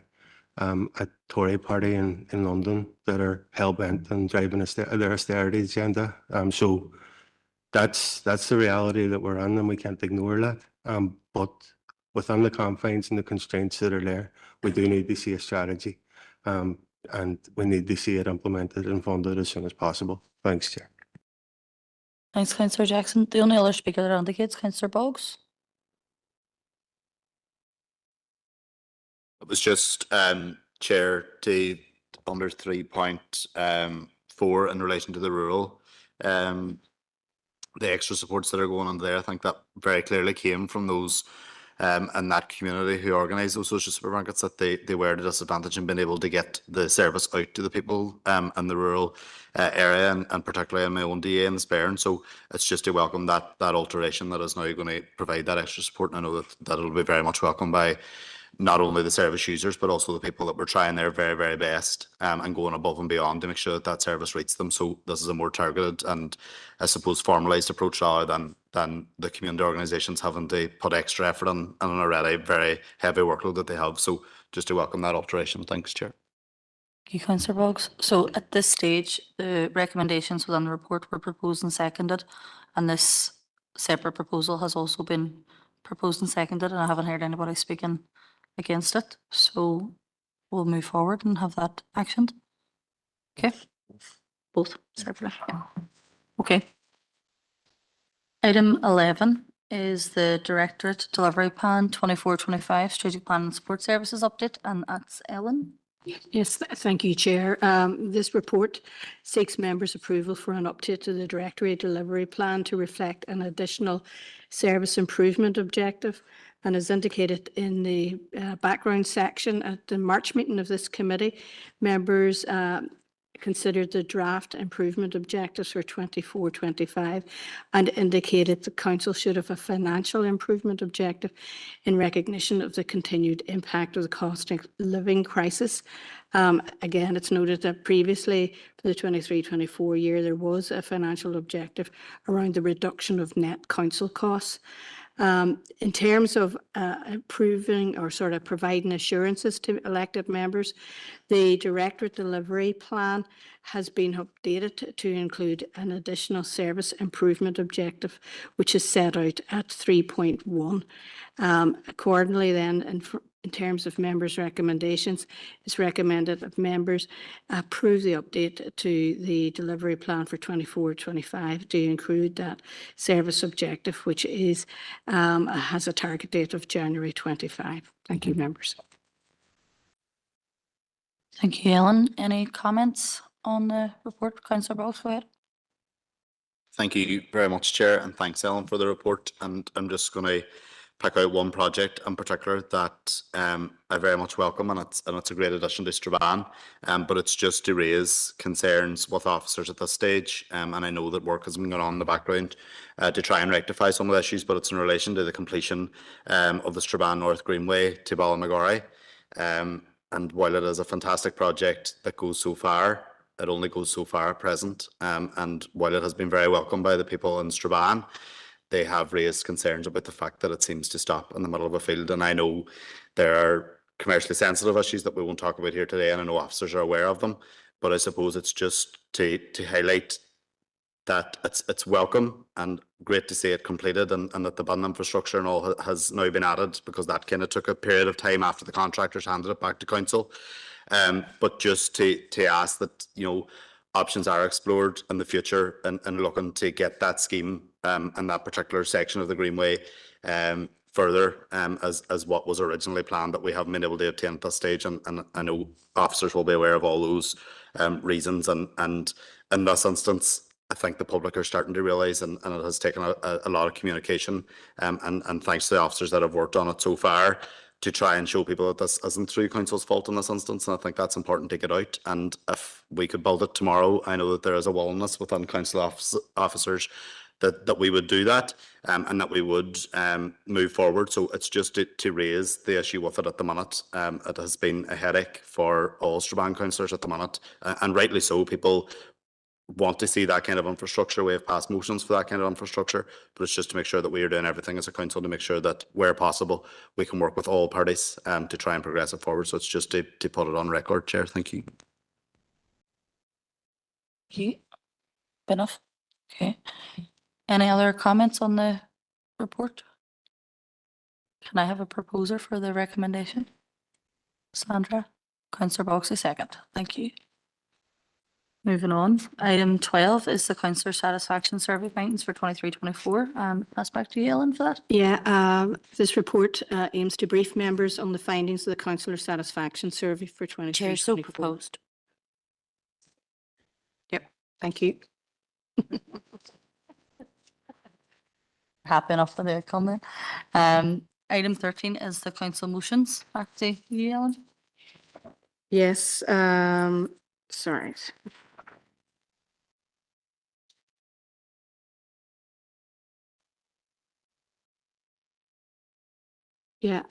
a Tory party in London that are hell-bent on driving their austerity agenda. So that's the reality that we're in, and we can't ignore that. But within the confines and the constraints that are there, we do need to see a strategy. And we need to see it implemented and funded as soon as possible. Thanks, Chair. Thanks, Councillor Jackson. The only other speaker that indicates Councillor Boggs. It was just, Chair, to under 3.4 in relation to the rural, the extra supports that are going on there. I think that very clearly came from those and that community who organise those social supermarkets, that they were at a disadvantage in being able to get the service out to the people in the rural area, and particularly in my own DA in Sperrin. So it's just to welcome that alteration that is now going to provide that extra support. And I know that it'll be very much welcomed by not only the service users, but also the people that were trying their very, very best and going above and beyond to make sure that service reaches them. So this is a more targeted and, I suppose, formalised approach rather than the community organisations having to put extra effort on an already very heavy workload that they have. So just to welcome that alteration. Thanks, Chair. Thank you, Councillor Boggs. So at this stage, the recommendations within the report were proposed and seconded, and this separate proposal has also been proposed and seconded, and I haven't heard anybody speaking against it. So we'll move forward and have that actioned. Okay. Both separately. Yeah. Okay. Item 11 is the Directorate Delivery Plan 24-25 Strategic Plan and Support Services update, and that's Ellen. Yes, thank you, Chair. This report seeks members' approval for an update to the Directorate Delivery Plan to reflect an additional service improvement objective. And as indicated in the background section at the March meeting of this committee, members considered the draft improvement objectives for 24-25 and indicated the Council should have a financial improvement objective in recognition of the continued impact of the cost of living crisis. Again, it's noted that previously for the 23-24 year, there was a financial objective around the reduction of net council costs. In terms of approving or sort of providing assurances to elected members, the Directorate Delivery Plan has been updated to include an additional service improvement objective, which is set out at 3.1. Accordingly, then, in terms of members' recommendations, it's recommended that members approve the update to the delivery plan for 24-25 to include that service objective, which is has a target date of January 25. Thank you, members. Thank you, Ellen. Any comments on the report? Councillor Boggs, go ahead. Thank you very much, Chair, and thanks, Ellen, for the report. And I'm just going to pick out one project in particular that I very much welcome, and it's a great addition to Strabane. But it's just to raise concerns with officers at this stage, and I know that work has been going on in the background to try and rectify some of the issues. But it's in relation to the completion of the Strabane North Greenway to Ballymagorry. And while it is a fantastic project that goes so far, it only goes so far at present. And while it has been very welcomed by the people in Strabane, they have raised concerns about the fact that it seems to stop in the middle of a field. And I know there are commercially sensitive issues that we won't talk about here today, and I know officers are aware of them. But I suppose it's just to highlight that it's welcome and great to see it completed, and that the bin infrastructure and all has now been added, because that kind of took a period of time after the contractors handed it back to council. But just to ask that, you know, options are explored in the future and looking to get that scheme and that particular section of the Greenway further as what was originally planned, that we haven't been able to obtain at this stage. And I know officers will be aware of all those reasons. And in this instance, I think the public are starting to realise, and it has taken a lot of communication, and thanks to the officers that have worked on it so far, to try and show people that this isn't through council's fault in this instance, and I think that's important to get out. And if we could build it tomorrow, I know that there is a willingness within council officers that we would do that, and that we would move forward. So it's just to raise the issue with it at the minute. It has been a headache for all Strabane councillors at the minute, and rightly so. People want to see that kind of infrastructure. We have passed motions for that kind of infrastructure, but it's just to make sure that we are doing everything as a council to make sure that where possible we can work with all parties to try and progress it forward. So it's just to put it on record, Chair. Thank you. Thank you. Enough. Okay. Any other comments on the report? Can I have a proposer for the recommendation? Sandra? Councillor Boxley, second. Thank you. Moving on, item 12 is the councillor satisfaction survey findings for 23-24. Pass back to you, Ellen, for that. Yeah, this report aims to brief members on the findings of the councillor satisfaction survey for 23-24. Chair, so proposed. Yep, thank you. Happy enough with the outcome there. Item 13 is the council motions. Back to you, Ellen. Yes, sorry. Yeah,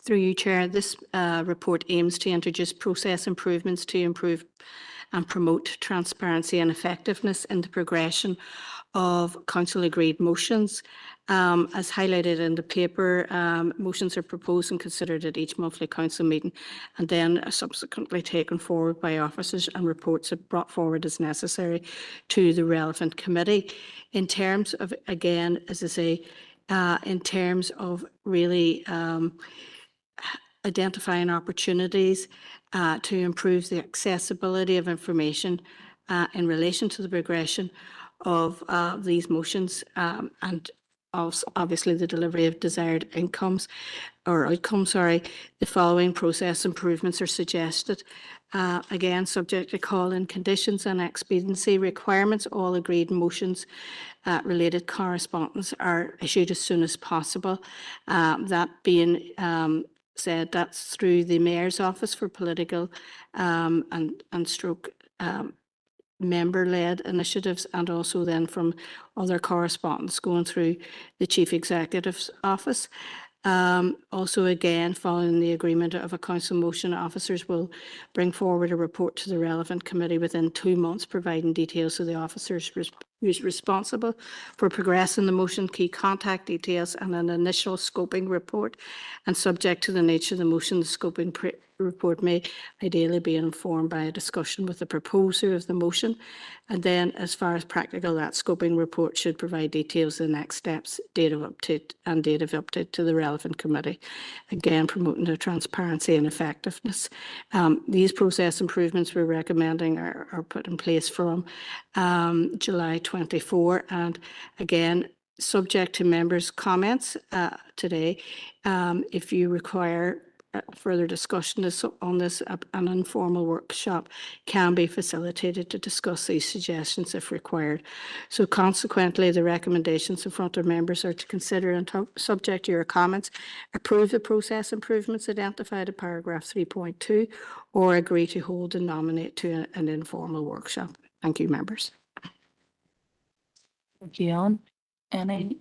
through you, Chair, this report aims to introduce process improvements to improve and promote transparency and effectiveness in the progression of council agreed motions. As highlighted in the paper, motions are proposed and considered at each monthly council meeting and then subsequently taken forward by officers, and reports are brought forward as necessary to the relevant committee. In terms of, again, as I say, in terms of really identifying opportunities to improve the accessibility of information in relation to the progression of these motions, and obviously the delivery of desired outcomes, the following process improvements are suggested. Again, subject to call-in conditions and expediency requirements, all agreed motions related correspondence are issued as soon as possible. That being said, that's through the Mayor's Office for political and stroke member-led initiatives, and also then from other correspondence going through the Chief Executive's Office. Also, again, following the agreement of a council motion, officers will bring forward a report to the relevant committee within 2 months, providing details of the officers who's responsible for progressing the motion, key contact details, and an initial scoping report. And subject to the nature of the motion, the scoping report may ideally be informed by a discussion with the proposer of the motion. And then, as far as practical, that scoping report should provide details of the next steps, date of update, and date of update to the relevant committee. Again, promoting the transparency and effectiveness. These process improvements we're recommending are put in place from July 24, and again, subject to members' comments today. If you require further discussion on this, an informal workshop can be facilitated to discuss these suggestions if required. So consequently, the recommendations in front of members are to consider, and subject to your comments, approve the process improvements identified in paragraph 3.2, or agree to hold and nominate to an informal workshop. Thank you, members. Thank you, Ellen. Any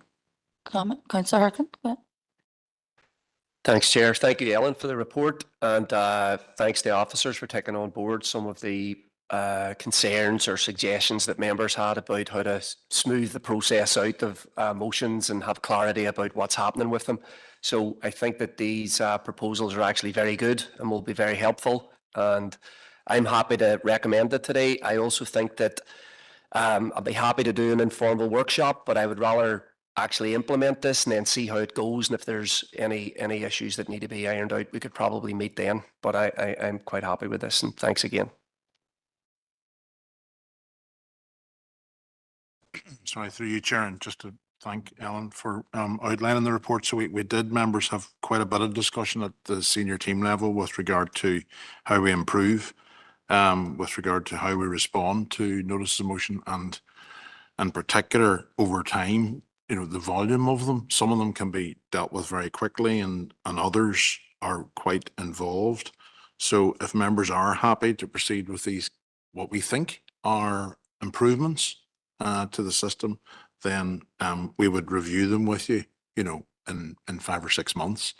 comment? Councillor Harkin? Go ahead. Thanks, Chair. Thank you, Ellen, for the report, and thanks to the officers for taking on board some of the concerns or suggestions that members had about how to smooth the process out of motions and have clarity about what's happening with them. So I think that these proposals are actually very good and will be very helpful, and I'm happy to recommend it today. I also think that I'd be happy to do an informal workshop, but I would rather actually implement this and then see how it goes, and if there's any issues that need to be ironed out, we could probably meet then. But I'm quite happy with this, and thanks again. Sorry, through you, Chair, and just to thank Ellen for outlining the report. So members have quite a bit of discussion at the senior team level with regard to how we improve, with regard to how we respond to notices of motion, and in particular over time, the volume of them. Some of them can be dealt with very quickly and others are quite involved. So if members are happy to proceed with these, what we think are improvements to the system, then we would review them with you, in 5 or 6 months.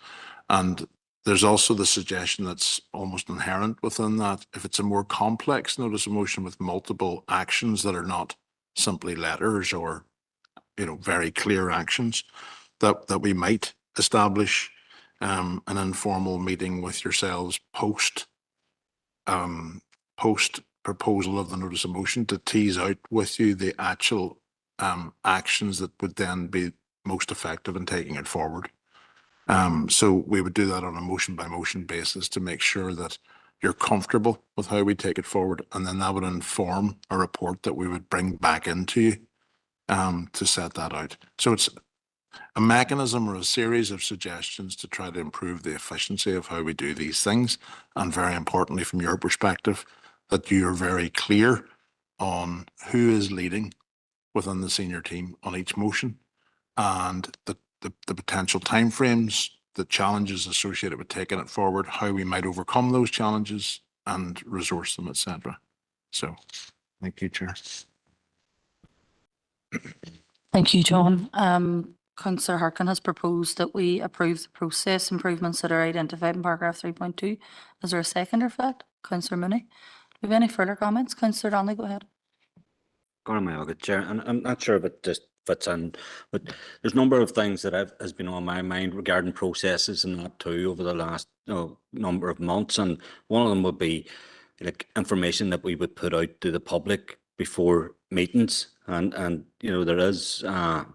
And there's also the suggestion that's almost inherent within that. If it's a more complex notice of motion with multiple actions that are not simply letters or, very clear actions, that we might establish an informal meeting with yourselves post proposal of the notice of motion to tease out with you the actual actions that would then be most effective in taking it forward. So we would do that on a motion by motion basis to make sure that you're comfortable with how we take it forward. And then that would inform a report that we would bring back into you to set that out. So it's a mechanism or a series of suggestions to try to improve the efficiency of how we do these things. And very importantly, from your perspective, that you are very clear on who is leading within the senior team on each motion and the potential timeframes, the challenges associated with taking it forward, how we might overcome those challenges and resource them, etc. So, thank you, Chair. Thank you, John. Councillor Harkin has proposed that we approve the process improvements that are identified in paragraph 3.2. Is there a seconder for that? Councillor Mooney. Do we have any further comments? Councillor Donnelly, go ahead. Good Chair, and I'm not sure if it just fits in, but there's a number of things that has been on my mind regarding processes and that too over the last number of months, and one of them would be like information that we would put out to the public before meetings, and there is a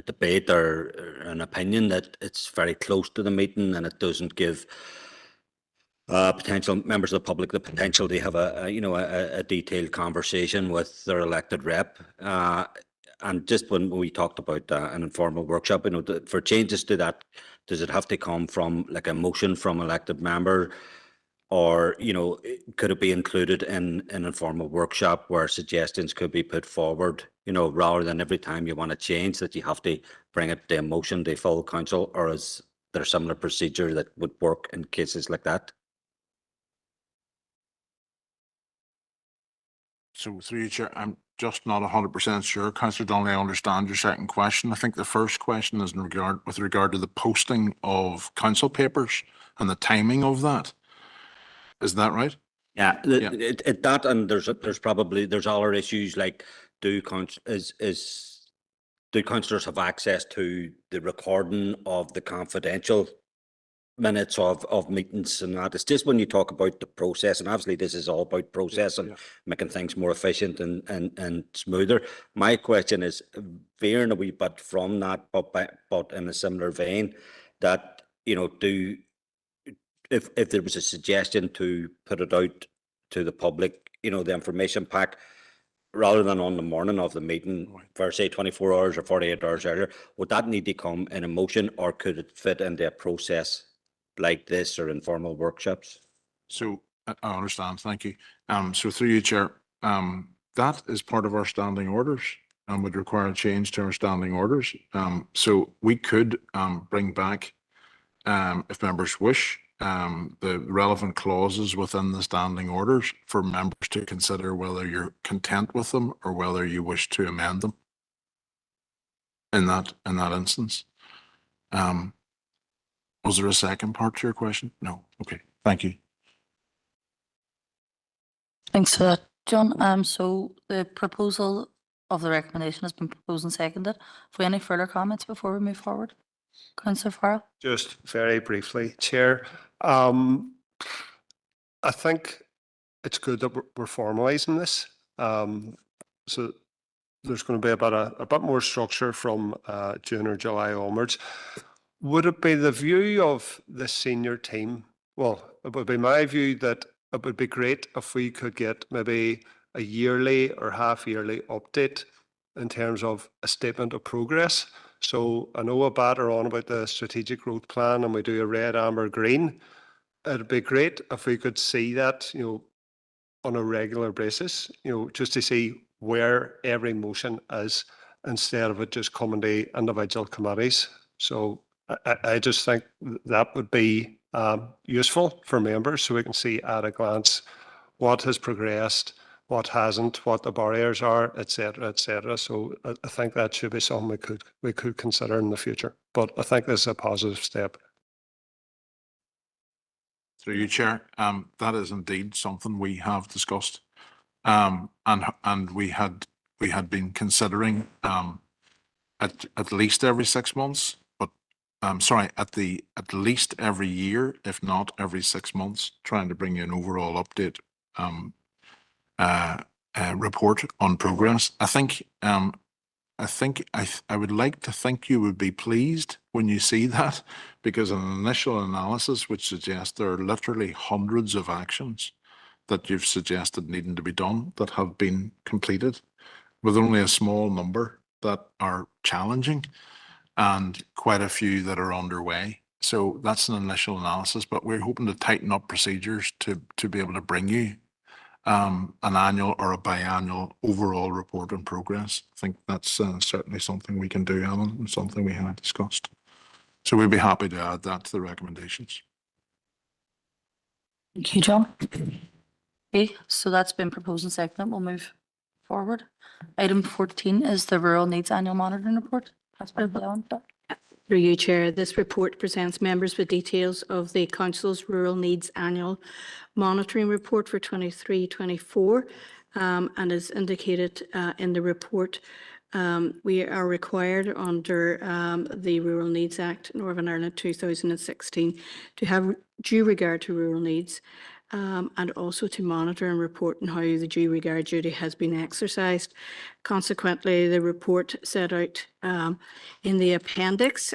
debate or an opinion that it's very close to the meeting and it doesn't give potential members of the public the potential to have a detailed conversation with their elected rep. And just when we talked about an informal workshop, for changes to that, does it have to come from like a motion from elected member, or could it be included in an informal workshop where suggestions could be put forward? Rather than every time you want to change that you have to bring it to a motion to full council, or is there a similar procedure that would work in cases like that? So through you, Chair, I'm just not 100% sure. Councillor Donnelly, I understand your second question. I think the first question is with regard to the posting of council papers and the timing of that. Is that right? Yeah, that, and there's other issues like do councillors have access to the recording of the confidential minutes of meetings and that? It's just when you talk about the process, and obviously this is all about process and making things more efficient and smoother. My question is veering a wee bit from that, but in a similar vein, that if there was a suggestion to put it out to the public, the information pack, rather than on the morning of the meeting, for say 24 hours or 48 hours earlier, would that need to come in a motion, or could it fit into a process like this or informal workshops? So I understand. Thank you. So through you, Chair, that is part of our standing orders and would require a change to our standing orders. So we could bring back, if members wish, the relevant clauses within the standing orders for members to consider whether you're content with them or whether you wish to amend them in that instance. Was there a second part to your question? No. Okay. Thank you. Thanks for that, John. So the proposal of the recommendation has been proposed and seconded. Have we any further comments before we move forward? Councillor Farrell? Just very briefly, Chair. I think it's good that we're formalising this. So there's going to be about a bit more structure from June or July onwards. Would it be the view of the senior team? Well, it would be my view that it would be great if we could get maybe a yearly or half-yearly update in terms of a statement of progress. So I know a batter on about the strategic growth plan and we do a red, amber, green. It'd be great if we could see that, on a regular basis, just to see where every motion is instead of it just coming to individual committees. So I just think that would be useful for members so we can see at a glance what has progressed, what hasn't, what the barriers are, et cetera, et cetera. So I think that should be something we could consider in the future. But I think this is a positive step. Through you, Chair, that is indeed something we have discussed. And we had been considering at least every 6 months, but sorry, at least every year, if not every 6 months, trying to bring you an overall update report on progress. I would like to think you would be pleased when you see that, because an initial analysis would suggest there are literally hundreds of actions that you've suggested needing to be done that have been completed, with only a small number that are challenging and quite a few that are underway. So that's an initial analysis, but we're hoping to tighten up procedures to be able to bring you an annual or a biannual overall report on progress. I think that's certainly something we can do, Alan, and something we have discussed. So we'd be happy to add that to the recommendations. Thank you, John. Okay, so that's been proposed and seconded. We'll move forward. Item 14 is the Rural Needs Annual Monitoring Report. That's been on. Through you, Chair, this report presents members with details of the Council's Rural Needs Annual Monitoring Report for 23-24, and as indicated in the report, we are required under the Rural Needs Act, Northern Ireland 2016, to have due regard to rural needs, and also to monitor and report on how the due regard duty has been exercised. Consequently, the report set out in the appendix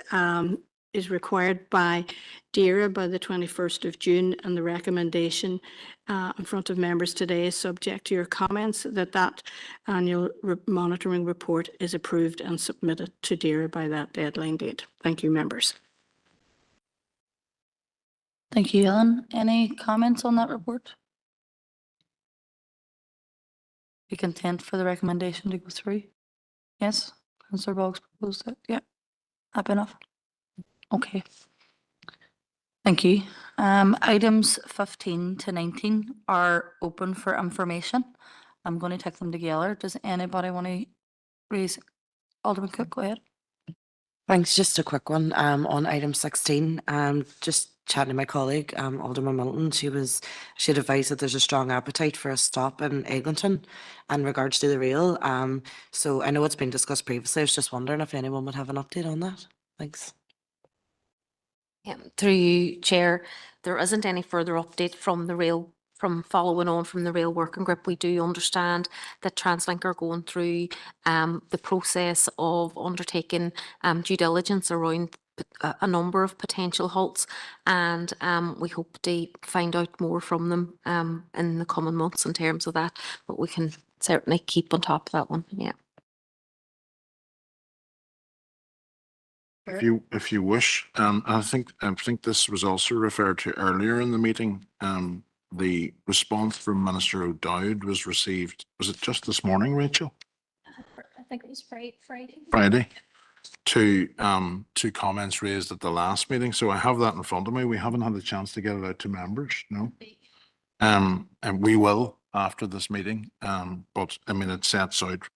is required by DERA by the 21st of June, and the recommendation in front of members today is subject to your comments that annual monitoring report is approved and submitted to DERA by that deadline date. Thank you, members. Thank you, Ellen. Any comments on that report? Be content for the recommendation to go through? Yes, Councillor Boggs proposed it. Yeah, happy enough. Okay. Thank you. Items 15 to 19 are open for information. I'm going to take them together. Does anybody want to raise? Alderman Cook, go ahead. Thanks. Just a quick one on item 16. Just chatting to my colleague, Alderman Milton, she advised that there's a strong appetite for a stop in Eglinton in regards to the rail. So I know it's been discussed previously. I was just wondering if anyone would have an update on that. Thanks. Yeah, through you, Chair, there isn't any further update from the rail, following on from the rail working group. We do understand that TransLink are going through the process of undertaking due diligence around a number of potential halts, and we hope to find out more from them in the coming months in terms of that, but we can certainly keep on top of that one. Yeah. If you wish, I think this was also referred to earlier in the meeting. The response from Minister O'Dowd was received. Was it just this morning, Rachel? I think it was Friday. Friday. To comments raised at the last meeting. So I have that in front of me. We haven't had a chance to get it out to members. No. And we will after this meeting. But I mean, it sets out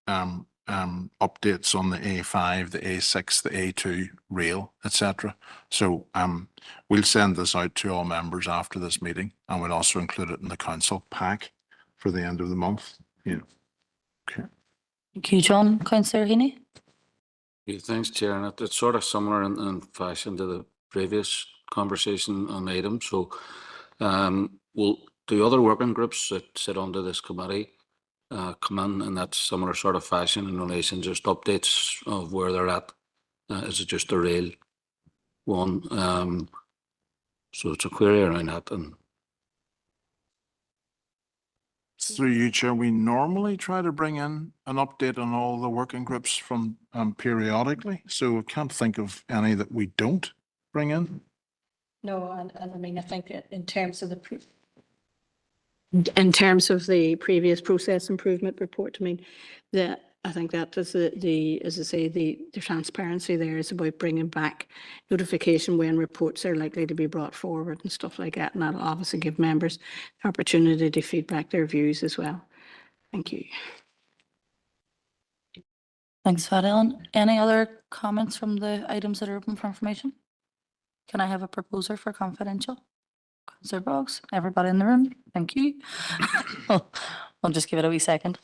updates on the A5, the A6, the A2 rail, etc. So we'll send this out to all members after this meeting, and we'll also include it in the council pack for the end of the month. Yeah. Okay. Thank you, John. Councillor Heaney. Yeah, thanks, Chair. And it's sort of similar in fashion to the previous conversation on items. So will the other working groups that sit under this committee come in that similar sort of fashion in relation to just updates of where they're at? Is it just a rail one? So it's a query around that. And through you, Chair, we normally try to bring in an update on all the working groups from periodically. So I can't think of any that we don't bring in. No, and I mean, I think in terms of the previous process improvement report, I mean, the I think that is as I say, the transparency there is about bringing back notification when reports are likely to be brought forward and stuff like that. And that'll obviously give members the opportunity to feedback their views as well. Thank you. Thanks for that, Ellen. Any other comments from the items that are open for information? Can I have a proposer for confidential? Councillor Boggs, everybody in the room, thank you. I'll just give it a wee second.